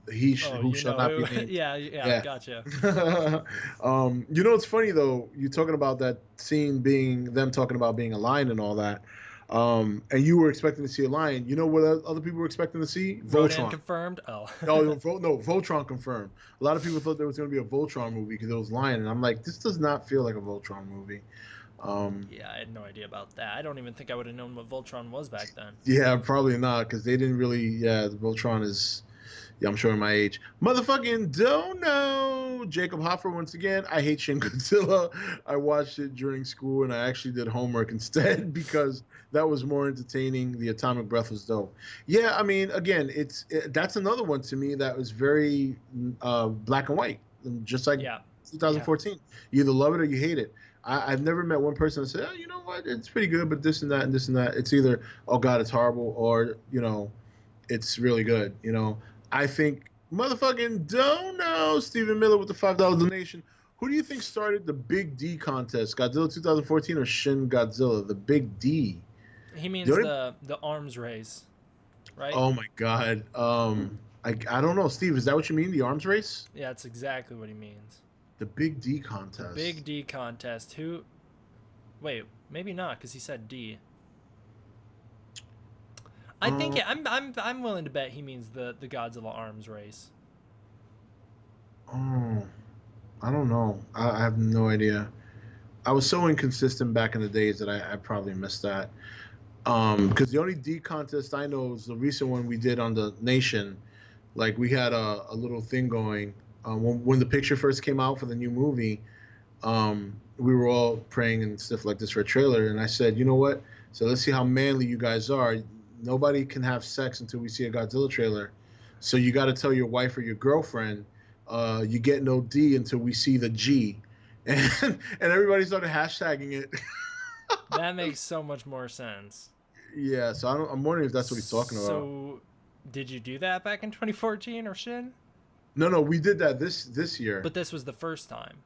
Oh, who shall not be who? named. Yeah, yeah, Yeah. gotcha. It's funny though. You talking about that scene being them talking about being a lion and all that, and you were expecting to see a lion. You know what other people were expecting to see? Rodan Voltron. confirmed. Oh, No, Voltron confirmed. A lot of people thought there was going to be a Voltron movie because it was lion, and I'm like, this does not feel like a Voltron movie. Um, yeah, I had no idea about that. I don't even think I would have known what Voltron was back then. yeah, probably not because they didn't really. Yeah, the Voltron is. Yeah, I'm showing my age. Motherfucking don't know. Jacob Hoffer once again. I hate Shin Godzilla. I watched it during school and I actually did homework instead because that was more entertaining. The Atomic Breath was dope. Yeah, I mean, again, that's another one to me that was very black and white, just like Yeah, yeah. 2014. You either love it or you hate it. I've never met one person that said, oh, you know what, it's pretty good, but this and that and this and that. It's either, oh God, it's horrible, or it's really good. I think motherfucking don't know Stephen Miller with the $5 donation. Who do you think started the Big D contest? Godzilla 2014 or Shin Godzilla? The Big D. He The means only, the arms race, right? oh my God. I don't know, Steve. Is that what you mean? The arms race? Yeah, that's exactly what he means. The Big D The Big contest. D contest. Who? Wait, maybe not, because he said D. I think Uh, I'm willing to bet he means the Godzilla arms race. oh, I don't know. I have no idea. I was so inconsistent back in the days that I probably missed that. Because the only D contest I know is the recent one we did on the Nation. Like we had a little thing going when the picture first came out for the new movie. We were all praying and stuff like this for a trailer, and I said, you know what? So let's see how manly you guys are. Nobody can have sex until we see a Godzilla trailer. So you got to tell your wife or your girlfriend, you get no D until we see the G, and everybody started hashtagging it. That makes so much more sense. Yeah, so I'm wondering if that's what he's talking about. So, did you do that back in 2014 or Shin? No, no, we did that this year. But this was the first time.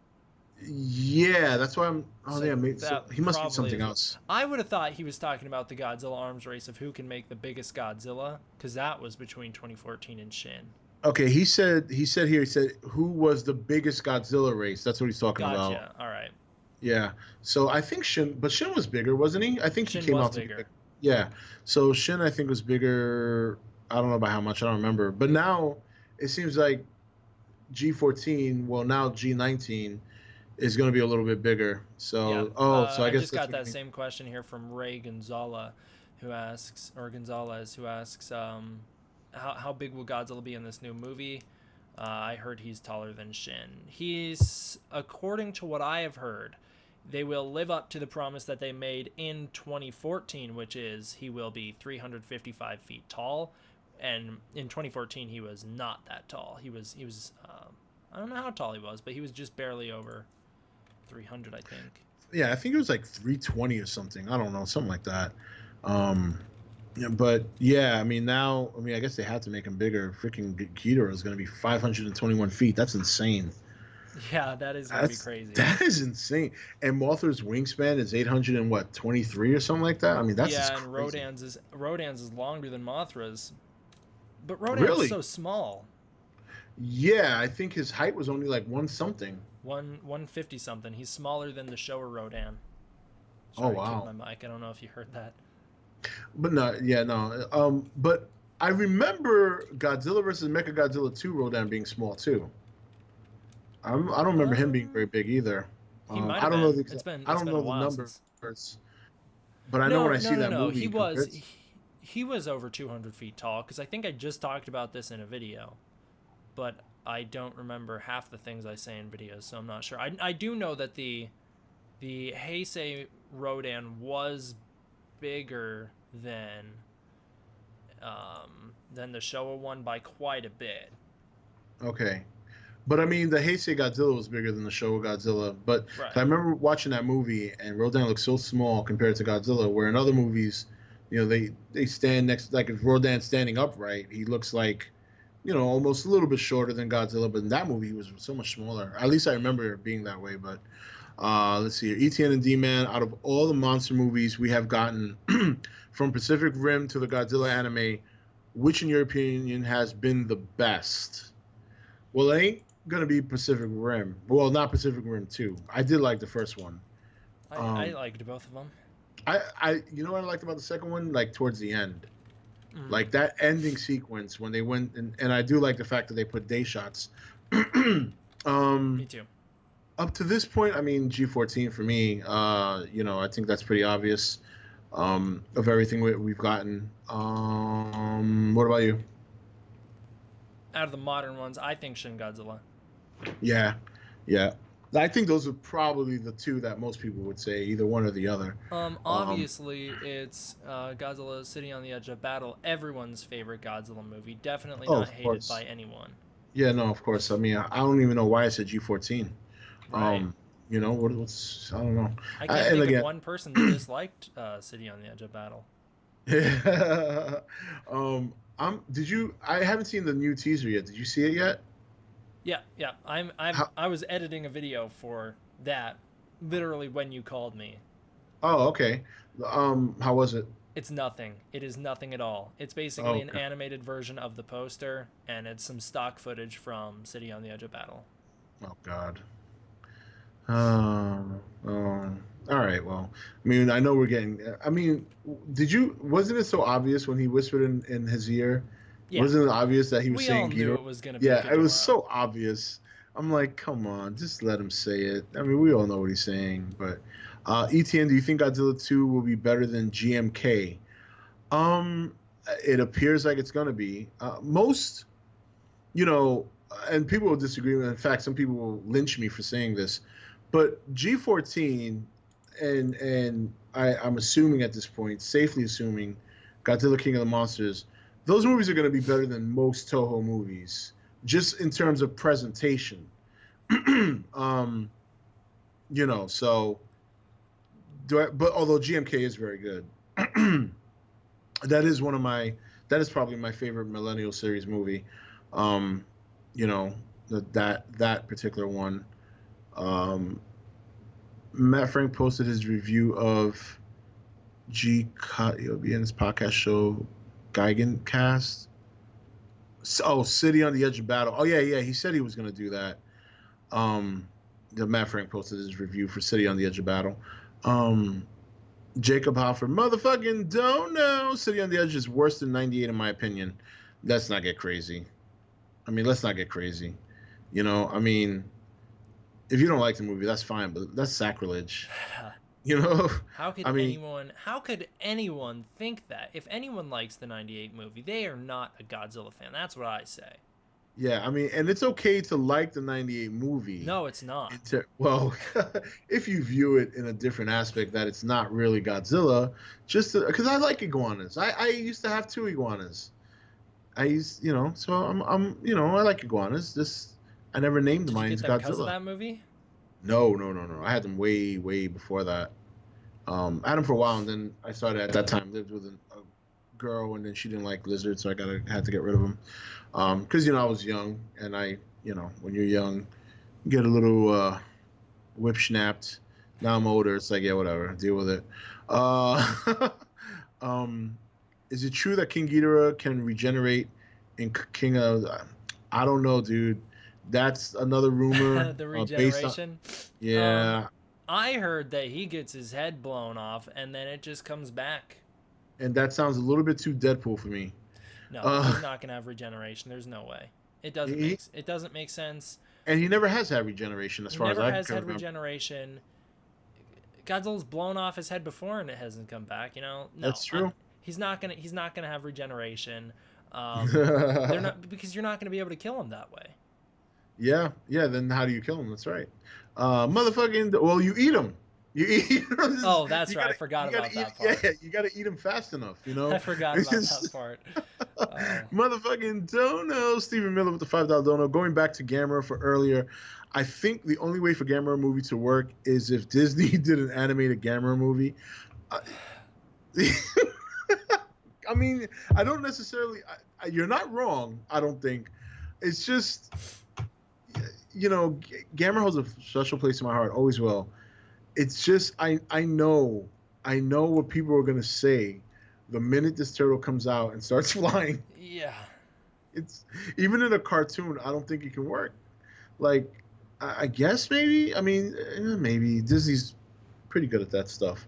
Yeah, that's why I'm. Oh So yeah, maybe, so that he must be probably something is. else. I would have thought he was talking about the Godzilla arms race of who can make the biggest Godzilla, because that was between 2014 and Shin. Okay, he said who was the biggest Godzilla race? That's what he's talking about. Gotcha. All right. Yeah. So I think Shin was bigger, wasn't he? I think he Shin came was out to be bigger. big. Yeah. So Shin I think was bigger. I don't know by how much. I don't remember. But now it seems like G14, well now G19 is going to be a little bit bigger. Yeah. So so I I guess just that's got what you that mean. same question here from Ray Gonzala, who asks, or Gonzalez, who asks, how big will Godzilla be in this new movie? I heard he's taller than Shin. He's, according to what I have heard, they will live up to the promise that they made in 2014, which is he will be 355 feet tall. And in 2014, he was not that tall. He was I don't know how tall he was, but he was just barely over 300, I think. Yeah, I think it was like 320 or something. I don't know, something like that. Um, yeah, but yeah, I mean now, I guess they had to make him bigger. Freaking Ghidorah is going to be 521 feet. That's insane. Yeah, that is gonna be That's crazy. that is insane. And Mothra's wingspan is 800 and what 23 or something like that. I mean, that's just Yeah, and crazy. Rodan's is longer than Mothra's, but Rodan's Really? so small. Yeah, I think his height was only like one something. 150 something. He's smaller than the Showa Rodan. Oh Sorry, I kicked wow. my mic. I don't know if you heard that. But no, yeah, no. But I remember Godzilla versus Mechagodzilla 2 Rodan being small too. I don't remember him being very Um, big either. he might I have don't know been. the I It's don't been a know the while numbers, since. but I know when No, I no, see no, that no. movie compared to, He was over 200 feet tall because I think I just talked about this in a video, but I don't remember half the things I say in videos, so I'm not sure. I do know that the Heisei Rodan was bigger than the Showa one by quite a bit. okay. But I mean, the Heisei Godzilla was bigger than the Showa Godzilla. But I Right. remember watching that movie, and Rodan looked so small compared to Godzilla. Where in other movies, they stand next, like if Rodan's standing upright, he looks like, almost a little bit shorter than Godzilla. But in that movie, he was so much smaller. At least I remember it being that way. But let's see here, ETN and D-Man. Out of all the monster movies we have gotten, from Pacific Rim to the Godzilla anime, which in your opinion has been the best? Well, it ain't gonna be Pacific Rim. Well, not Pacific Rim 2. I did like the first one. I Um, liked both of them. you know what I liked about the second one? Like towards the end, Mm, like that ending sequence when they went, and I do like the fact that they put day shots. me um, too. Up to this point, I mean, G14 for me. I think that's pretty obvious. Of everything we've gotten. What about you? Out of the modern ones, I think Shin Godzilla. Yeah, yeah. I think those are probably the two that most people would say, either one or the other. Um, Obviously, it's Godzilla City on the Edge of Battle, everyone's favorite Godzilla movie. Definitely oh, not of hated by course. anyone. Yeah, no, of course. I mean, I don't even know why I said G14. Right. Um, what's I don't know. I can't And think of again, one person that disliked City on the Edge of Battle. did you? I haven't seen the new teaser yet. Did you see it yet? Yeah, yeah. How? I was editing a video for that literally when you called me. Oh, okay. How was it? It's nothing. It is nothing at all. It's basically Oh, an okay. animated version of the poster, and it's some stock footage from City on the Edge of Battle. Oh God. All right. Well, I mean, I know we're getting. I mean, did you? Wasn't it so obvious when he whispered in his ear? Yeah, Wasn't it obvious that he was we all saying knew Ghidorah? it was gonna be Yeah, it was Ghidorah. so obvious. I'm like, come on, just let him say it. I mean, we all know what he's saying. But ETN, do you think Godzilla 2 will be better than GMK? Um, it appears like it's gonna be. Most, you know, and people will disagree. In fact, some people will lynch me for saying this, but G14, I'm assuming at this point, safely assuming, Godzilla King of the Monsters, those movies are going to be better than most Toho movies, just in terms of presentation. um, so but although GMK is very good, that is one of my that is probably my favorite Millennial series movie. Um, you know that particular one. Um, Matt Frank posted his review of It'll be in his podcast show, Geigen Cast. Oh, City on the Edge of Battle. Oh yeah, yeah. He said he was gonna do that. Um, the Matt Frank posted his review for City on the Edge of Battle. Um, Jacob Halford, motherfucking don't know. City on the Edge is worse than 98 in my opinion. Let's not get crazy. I mean, let's not get crazy. I mean, if you don't like the movie, that's fine, but that's sacrilege. You know, I mean, How could anyone think that? If anyone likes the 98 movie, they are not a Godzilla fan. That's what I say. yeah, I mean, and it's okay to like the 98 movie. No, it's not. Well, if you view it in a different aspect that it's not really Godzilla, just because I like iguanas. I used to have two iguanas. So I like iguanas. Just I never named Did you mine get them because of Godzilla. that movie? No, no, no, no. I had them way, way before that. I had them for a while, and then I started at that time lived with a girl, and then she didn't like lizards, so had to get rid of them. Because I was young, and when you're young, you get a little whip snapped. Now I'm older. It's like, yeah, whatever, deal with it. Uh, um, is it true that King Ghidorah can regenerate in King of? I don't know, dude. That's another rumor The based on. regeneration. Um, Yeah. I heard that he gets his head blown off and then it just comes back. And that sounds a little bit too Deadpool for me. No, Uh, he's not gonna have regeneration. There's no way. he, It doesn't make sense. and he never has had regeneration, as He far as never I has can had remember. regeneration. Godzilla's blown off his head before and it hasn't come back. You know, no, That's true. he's not gonna have regeneration. They're not because you're not gonna be able to kill him that way. Yeah, yeah. Then how do you kill him? That's right. Motherfucking. Well, you eat him. You eat. Oh, that's you right. I gotta, forgot you gotta about eat, that part. Yeah, you gotta eat him fast enough. You know. I forgot about that part. Motherfucking dono. Stephen Miller with the $5 dono. Going back to Gamera for earlier, I think the only way for Gamera movie to work is if Disney did an animated Gamera movie. Uh, I mean, I don't necessarily. You're not wrong. I don't think. It's just, Gamera holds a special place in my heart. Always will. It's just I know what people are gonna say the minute this turtle comes out and starts flying. Yeah. It's even in a cartoon. I don't think it can work. Like, I guess maybe. I mean, maybe Disney's pretty good at that stuff.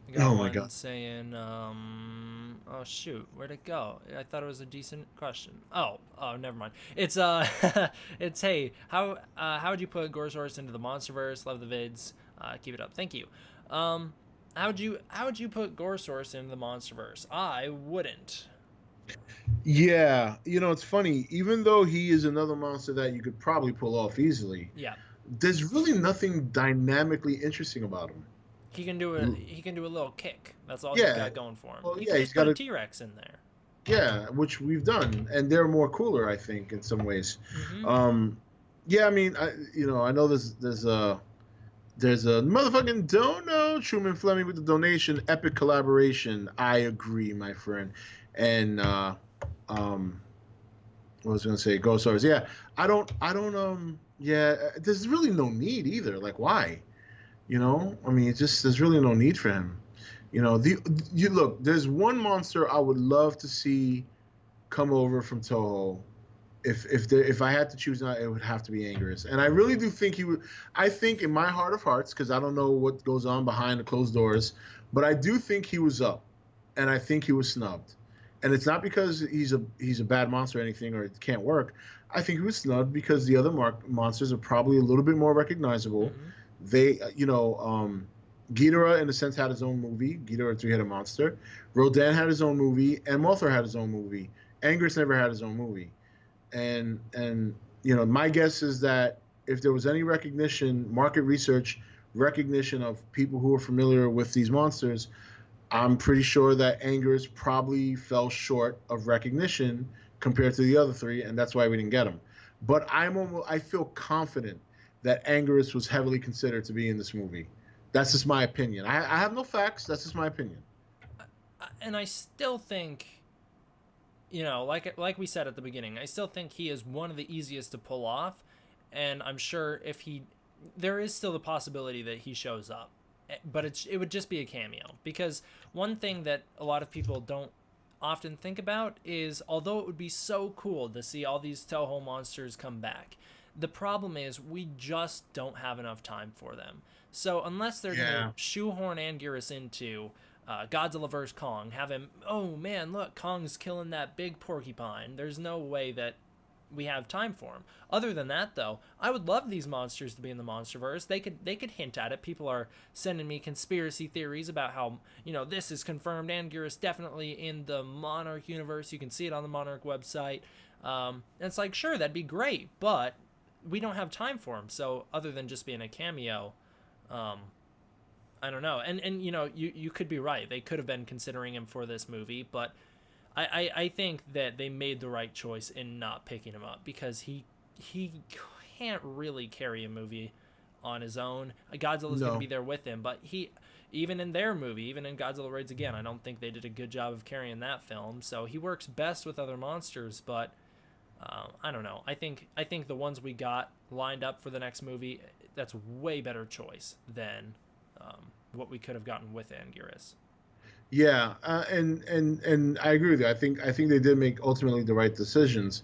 I got Oh my one god. saying, oh shoot, where'd it go? I thought it was a decent question. Oh, never mind. It's it's hey, how would you put Gorosaurus into the MonsterVerse? Love the vids. Keep it up. Thank you. How would you put Gorosaurus into the MonsterVerse? I wouldn't. Yeah, it's funny. Even though he is another monster that you could probably pull off easily, Yeah. there's really nothing dynamically interesting about him. He can do a little kick. That's all Yeah. he's got going for him. Well, He yeah, can he's just got put a a T-Rex in there. yeah, which we've done, and they're more cooler, I think, in some ways. Mm-hmm. Yeah, I mean, I know there's a motherfucking dono. Truman Fleming with the donation. Epic collaboration. I agree, my friend. And what was I gonna say? Ghost Stars. Yeah, yeah, there's really no need either. Like, why? I mean, there's really no need for him. You look. There's one monster I would love to see come over from Toho. If I had to choose now, it would have to be Anguirus. And I really do think he would. I think in my heart of hearts, because I don't know what goes on behind the closed doors, but I do think he was up, and I think he was snubbed. And it's not because he's a bad monster or anything, or it can't work. I think he was snubbed because the other monsters are probably a little bit more recognizable. Mm-hmm. They, Ghidorah in a sense had his own movie. Ghidorah three-headed monster. Rodan had his own movie, and Mothra had his own movie. Anguirus never had his own movie. And my guess is that if there was any market research recognition of people who are familiar with these monsters, I'm pretty sure that Anguirus probably fell short of recognition compared to the other three, and that's why we didn't get him. But I feel confident that Anguirus was heavily considered to be in this movie. That's just my opinion. I have no facts. That's just my opinion. And I still think, like we said at the beginning, I still think he is one of the easiest to pull off, and I'm sure there is still the possibility that he shows up, but it would just be a cameo. Because one thing that a lot of people don't often think about is, although it would be so cool to see all these Toho monsters come back, the problem is we just don't have enough time for them. So unless they're going to shoehorn Anguirus into Godzilla vs. Kong, have him, oh man, look, Kong's killing that big porcupine. There's no way that we have time for him. Other than that, though, I would love these monsters to be in the MonsterVerse. They could hint at it. People are sending me conspiracy theories about how, this is confirmed. Anguirus definitely in the Monarch universe. You can see it on the Monarch website. And it's like, sure, that'd be great, but we don't have time for him. So other than just being a cameo, I don't know. And you could be right. They could have been considering him for this movie, but I think that they made the right choice in not picking him up, because he can't really carry a movie on his own. Godzilla's going to be there with him, but even in their movie, even in Godzilla Raids Again, I don't think they did a good job of carrying that film. So he works best with other monsters, but I don't know. I think the ones we got lined up for the next movie, that's way better choice than what we could have gotten with Anguirus. Yeah, and I agree with you. I think they did make ultimately the right decisions,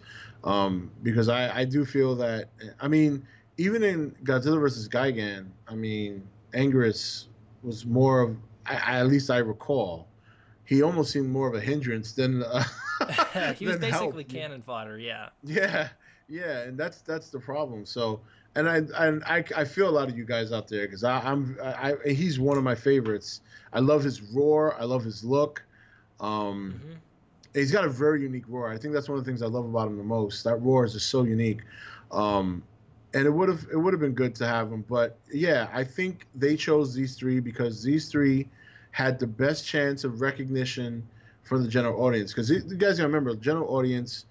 because I do feel that, I mean, even in Godzilla versus Gigan, I mean, Anguirus was more of, at least I recall, he almost seemed more of a hindrance than He was than help. basically cannon fodder. Yeah. Yeah, yeah, and that's the problem. So, and I feel a lot of you guys out there because he's one of my favorites. I love his roar. I love his look. Um, Hmm. he's got a very unique roar. I think that's one of the things I love about him the most. That roar is just so unique. Um, and it would have been good to have him, but yeah, I think they chose these three because these three had the best chance of recognition from the general audience. Because you guys gotta remember, the general audience,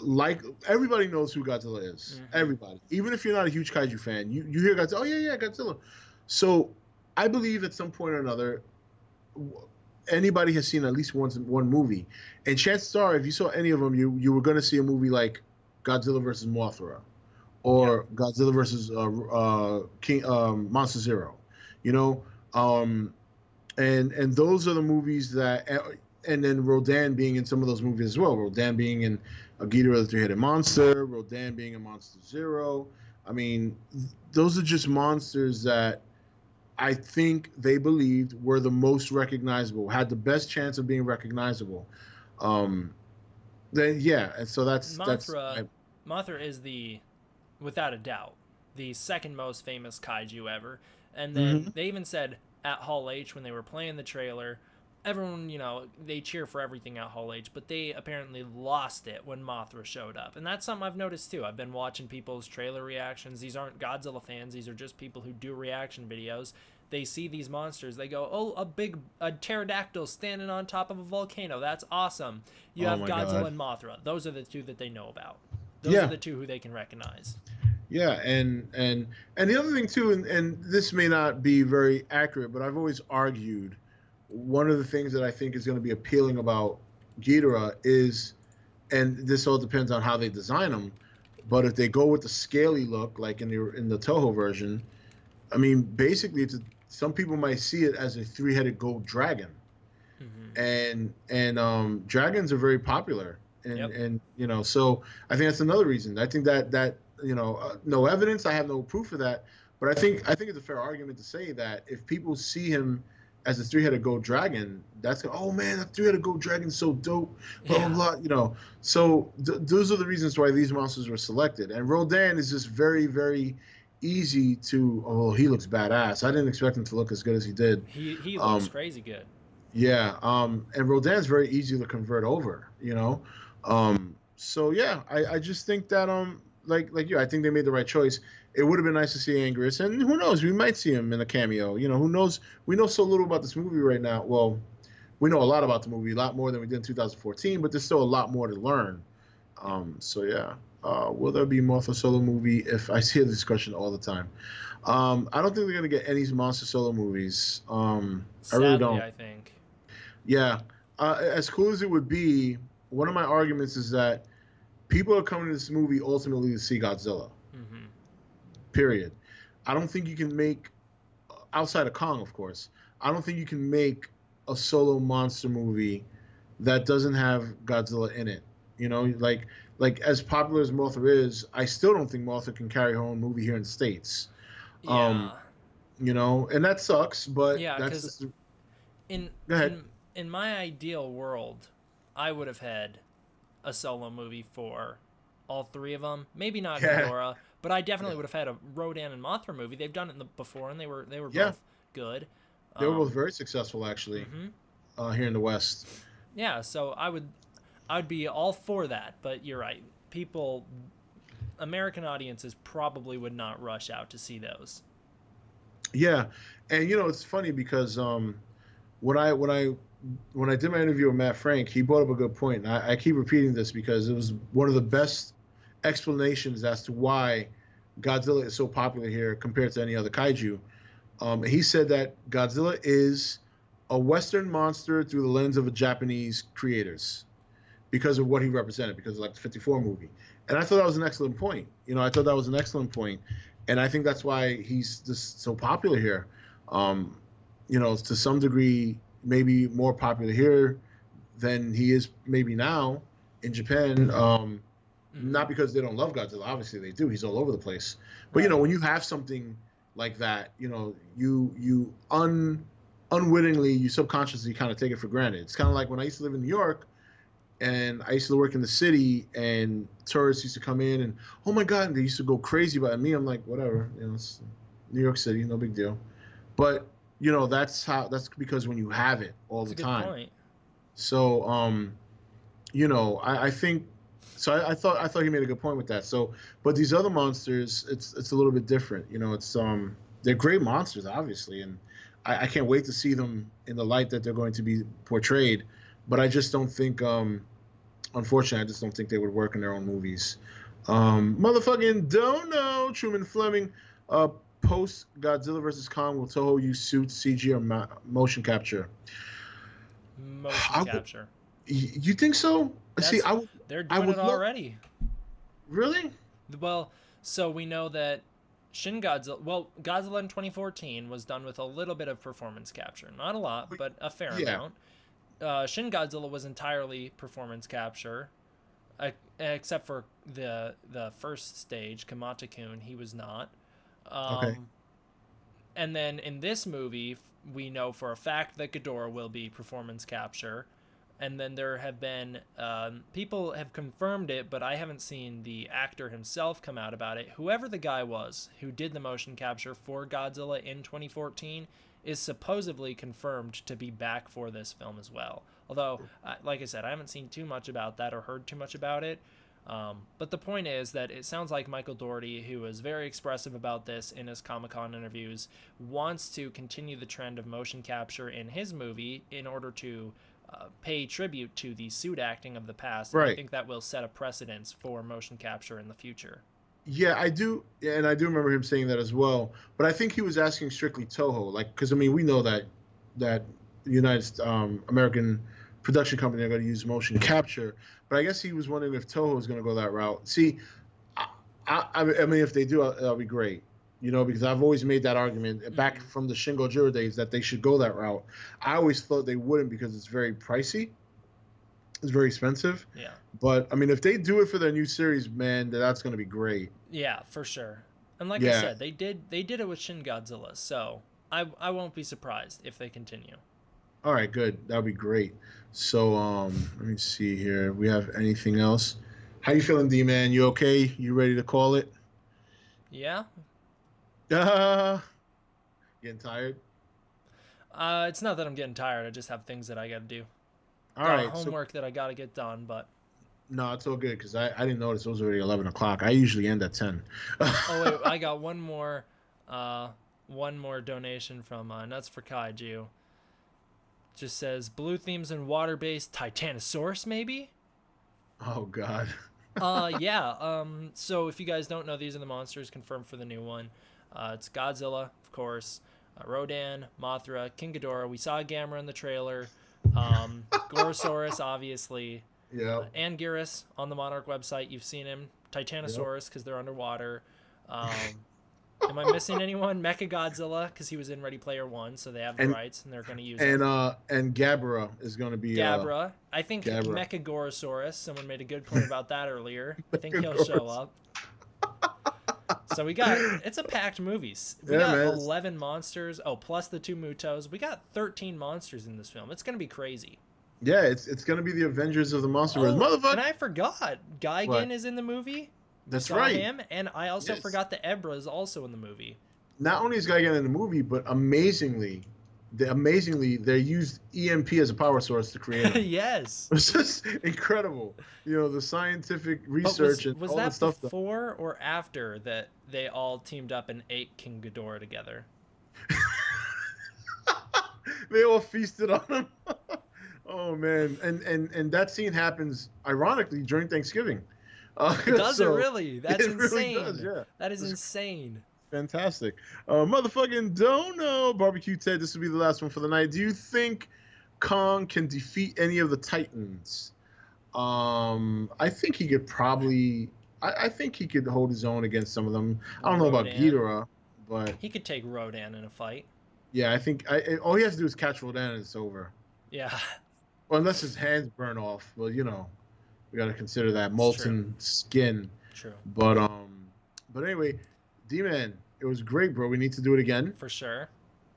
like, everybody knows who Godzilla is. Hmm. Everybody, even if you're not a huge kaiju fan, you hear Godzilla. Oh yeah, yeah, Godzilla. So I believe at some point or another, anybody has seen at least one movie, and chances are, if you saw any of them, you were going to see a movie like Godzilla versus Mothra, Yep. or Godzilla versus King Monster Zero, you know, um, and those are the movies that, and then Rodan being in some of those movies as well. Rodan being in Ghidorah the Three-Headed Monster, Rodan being in Monster Zero. I mean, those are just monsters that I think they believed were the most recognizable, had the best chance of being recognizable. Um, then yeah, and so that's Mothra, Mothra is the, without a doubt, the second most famous kaiju ever. And then mhm. they even said at Hall H when they were playing the trailer, everyone, they cheer for everything at Hall H, but they apparently lost it when Mothra showed up. And that's something I've noticed too. I've been watching people's trailer reactions. These aren't Godzilla fans, these are just people who do reaction videos. They see these monsters, they go, "Oh, a pterodactyl standing on top of a volcano. That's awesome." You Oh have my Godzilla god, and Mothra. Those are the two that they know about. Those are yeah, the two who they can recognize. yeah, and the other thing too, and this may not be very accurate, but I've always argued one of the things that I think is going to be appealing about Ghidorah is, and this all depends on how they design them, but if they go with the scaly look like in the Toho version, I mean, basically, some people might see it as a three-headed gold dragon, Mm-hmm. and dragons are very popular, and Yep. so I think that's another reason. I think that no evidence, I have no proof of that, but I think it's a fair argument to say that if people see him as a three-headed gold dragon, that's, oh man, that three-headed gold dragon's so dope, blah blah Yeah. blah. So those are the reasons why these monsters were selected, and Rodan is just very very easy to. Oh, he looks badass. I didn't expect him to look as good as he did. He looks Um, crazy good. yeah, and Rodan's very easy to convert over. So yeah, I just think that like you, I think they made the right choice. It would have been nice to see Anguirus, and who knows, we might see him in a cameo. Who knows? We know so little about this movie right now. Well, we know a lot about the movie, a lot more than we did in 2014, but there's still a lot more to learn. Yep. So yeah, will there be Martha Solo movie? If I see this question all the time, I don't think they're gonna get any monster solo movies. I really Sadly, don't. I think. Yeah, as cool as it would be, one of my arguments is that people are coming to this movie ultimately to see Godzilla. Mm-hmm. Period. I don't think you can make, outside of Kong, of course. I don't think you can make a solo monster movie that doesn't have Godzilla in it. Like as popular as Mothra is, I still don't think Mothra can carry her own movie here in the States. Um, Yeah. and that sucks, but Yeah, that's because just. in Go ahead. in in my ideal world, I would have had a solo movie for all three of them. Maybe not Yeah, Ghidorah, but I yeah, definitely would have had a Rodan and Mothra movie. They've done it before, and they were yeah. both good. They were both Um, very successful actually, hmm. here in the West. Yeah, so I'd be all for that. But you're right. People, American audiences probably would not rush out to see those. Yeah, and it's funny because when I when I when I did my interview with Matt Frank, he brought up a good point. And I keep repeating this because it was one of the best explanations as to why Godzilla is so popular here compared to any other kaiju. He said that Godzilla is a Western monster through the lens of a Japanese creators because of what he represented, because of like the '54 movie. And I thought that was an excellent point. I thought that was an excellent point, and I think that's why he's just so popular here. Um, to some degree, maybe more popular here than he is maybe now in Japan. Mm-hmm. Not because they don't love Godzilla. Obviously, they do. He's all over the place. But Right. when you have something like that, unwittingly, you subconsciously kind of take it for granted. It's kind of like when I used to live in New York, and I used to work in the city, and tourists used to come in, and oh my god, and they used to go crazy about me. I'm like, whatever, it's New York City, no big deal. But that's because when you have it all That's the a good time. point. So I think so. I thought he made a good point with that. So, but these other monsters, it's a little bit different. It's they're great monsters, obviously, and I can't wait to see them in the light that they're going to be portrayed. But I just don't think, unfortunately, I just don't think they would work in their own movies. Motherfucking don't know. Truman Fleming, post Godzilla versus Kong, will Toho use suits, CG, or motion capture? Motion capture. You think so? See, That's they're I doing would it love. already. Really? Well, so we know that Shin Godzilla. Well, Godzilla in 2014 was done with a little bit of performance capture, not a lot, but a fair Yeah. amount. Shin Godzilla was entirely performance capture, except for the first stage, Kamata-kun. He was not. Okay. Um, and then in this movie, we know for a fact that Ghidorah will be performance capture. And then there have been people have confirmed it, but I haven't seen the actor himself come out about it. Whoever the guy was who did the motion capture for Godzilla in 2014 is supposedly confirmed to be back for this film as well. Although, like I said, I haven't seen too much about that or heard too much about it. But the point is that it sounds like Michael Dougherty, who was very expressive about this in his Comic-Con interviews, wants to continue the trend of motion capture in his movie in order to pay tribute to the suit acting of the past. And I Right. think that will set a precedence for motion capture in the future. Yeah, I do, and I do remember him saying that as well. But I think he was asking strictly Toho, like, because we know that the United American production company are going to use motion capture. But I guess he was wondering if Toho is going to go that route. See, I mean, if they do, that'll be great. Because I've always made that argument back Mm-hmm. from the Shin Godzilla days that they should go that route. I always thought they wouldn't because it's very pricey. It's very expensive. Yeah. But I mean, if they do it for their new series, man, that's going to be great. Yeah, for sure. And like I Yeah. said, they did it with Shin Godzilla, so I won't be surprised if they continue. All right, good. That would be great. So, let me see here. We have anything else? How you feeling, D man? You okay? You ready to call it? Yeah. Getting tired? It's not that I'm getting tired. I just have things that I got to do. All Got right. So, homework that I got to get done, but no, it's all good because I didn't notice it was already 11 o'clock. I usually end at 10. oh wait, I got one more donation from Nuts for Kaiju. Just says blue themes and water-based Titanosaurus, maybe. Oh God. Yeah. So if you guys don't know, these are the monsters confirmed for the new one. It's Godzilla, of course, Rodan, Mothra, King Ghidorah. We saw Gamera in the trailer. Gorosaurus, obviously, Yeah. Anguirus on the Monarch website. You've seen him. Yep. Titanosaurus because they're underwater. Am I missing anyone? Mechagodzilla because he was in Ready Player One, so they have the And rights and they're going to use and him. and Gabra is going to be Gabra. I think Gabra. Mechagorosaurus. Someone made a good point about that earlier. I think he'll Gorosaurus. show up. So it's a packed movie. We Yeah, got man. 11 monsters. Oh, plus the two Mutos. We got 13 monsters in this film. It's going to be crazy. Yeah, it's going to be the Avengers of the Monsterverse. Oh, Motherfucker. and I forgot. Gigan What? is in the movie. We That's saw right. him. And I also Yes. forgot that Ebra is also in the movie. Not only is Gigan in the movie, but amazingly, they used EMP as a power source to create him. Yes. It's just incredible. The scientific But research and was all that the stuff. before or after that they all teamed up and ate King Ghidorah together? They all feasted on him. Oh man, and that scene happens ironically during Thanksgiving. Does it really? That's it insane. really does, yeah. That is It's insane. fantastic. Motherfucking don't know. Barbecue Ted, this will be the last one for the night. Do you think Kong can defeat any of the Titans? I think he could probably. I think he could hold his own against some of them. I don't know about Rodan. Ghidorah, but He could take Rodan in a fight. yeah, I think all he has to do is catch Rodan and it's over. Yeah. Well, unless his hands burn off. Well, We got to consider that It's true. molten skin. True. But anyway, D-Man, it was great, bro. We need to do it again. For sure.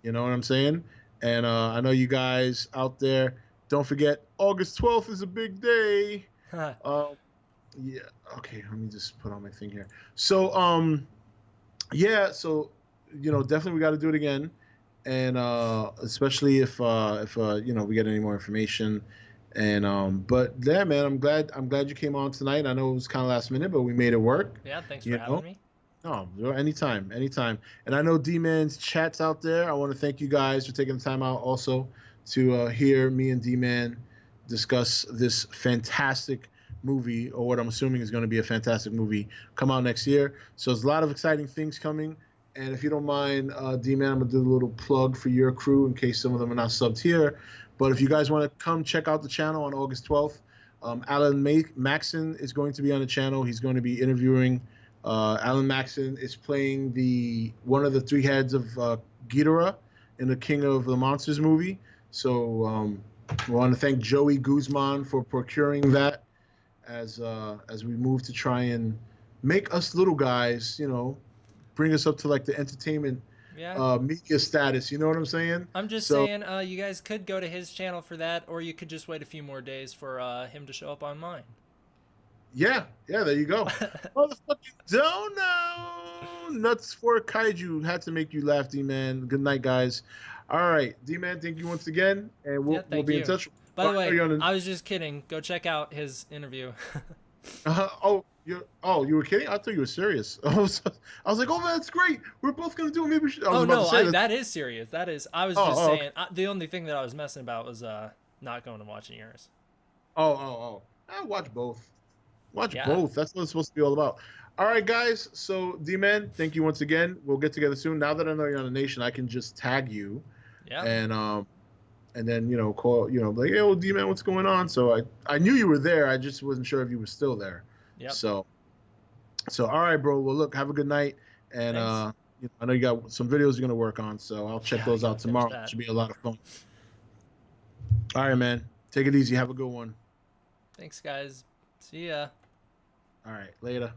You know what I'm saying? And I know you guys out there. Don't forget, August 12th is a big day. Um, yeah. Okay. Let me just put on my thing here. So, yeah. So, definitely we got to do it again, and especially if we get any more information. And but yeah, man, I'm glad you came on tonight. I know it was kind of last minute, but we made it work. Yeah, thanks for You having know. me. No, anytime, anytime. And I know D-Man's chats out there. I want to thank you guys for taking the time out also to hear me and D-Man discuss this fantastic movie, or what I'm assuming is going to be a fantastic movie, come out next year. So there's a lot of exciting things coming. And if you don't mind, D-Man, I'm going to do a little plug for your crew in case some of them are not subbed here. But if you guys want to come check out the channel on August 12th, Alan Maxon is going to be on the channel. He's going to be interviewing. Alan Maxon is playing one of the three heads of Ghidorah in the King of the Monsters movie. So we want to thank Joey Guzman for procuring that as we move to try and make us little guys, bring us up to like the entertainment media status. You know what I'm saying? I'm just saying, you guys could go to his channel for that, or you could just wait a few more days for him to show up on mine. Yeah, there you go. Motherfucking dono nuts for kaiju. Had to make you laugh, D-Man. Good night, guys. All right, D-Man, thank you once again, and we'll be in touch. By the way, I was just kidding. Go check out his interview. You were kidding? I thought you were serious. I was like, oh man, that's great. We're both gonna do it. Maybe we should. That is serious. That is. I was just saying. Okay. The only thing that I was messing about was not going to watching yours. I watch both. Watch both. That's what it's supposed to be all about. All right, guys. So, D-Man, thank you once again. We'll get together soon. Now that I know you're on the nation, I can just tag you. Yeah. And then call like, hey, oh, D-Man, what's going on? So I knew you were there. I just wasn't sure if you were still there. Yeah. So all right, bro. Well, look, have a good night. And I know you got some videos you're gonna work on, so I'll check those out tomorrow. It should be a lot of fun. All right, man. Take it easy. Have a good one. Thanks, guys. See ya. All right, later.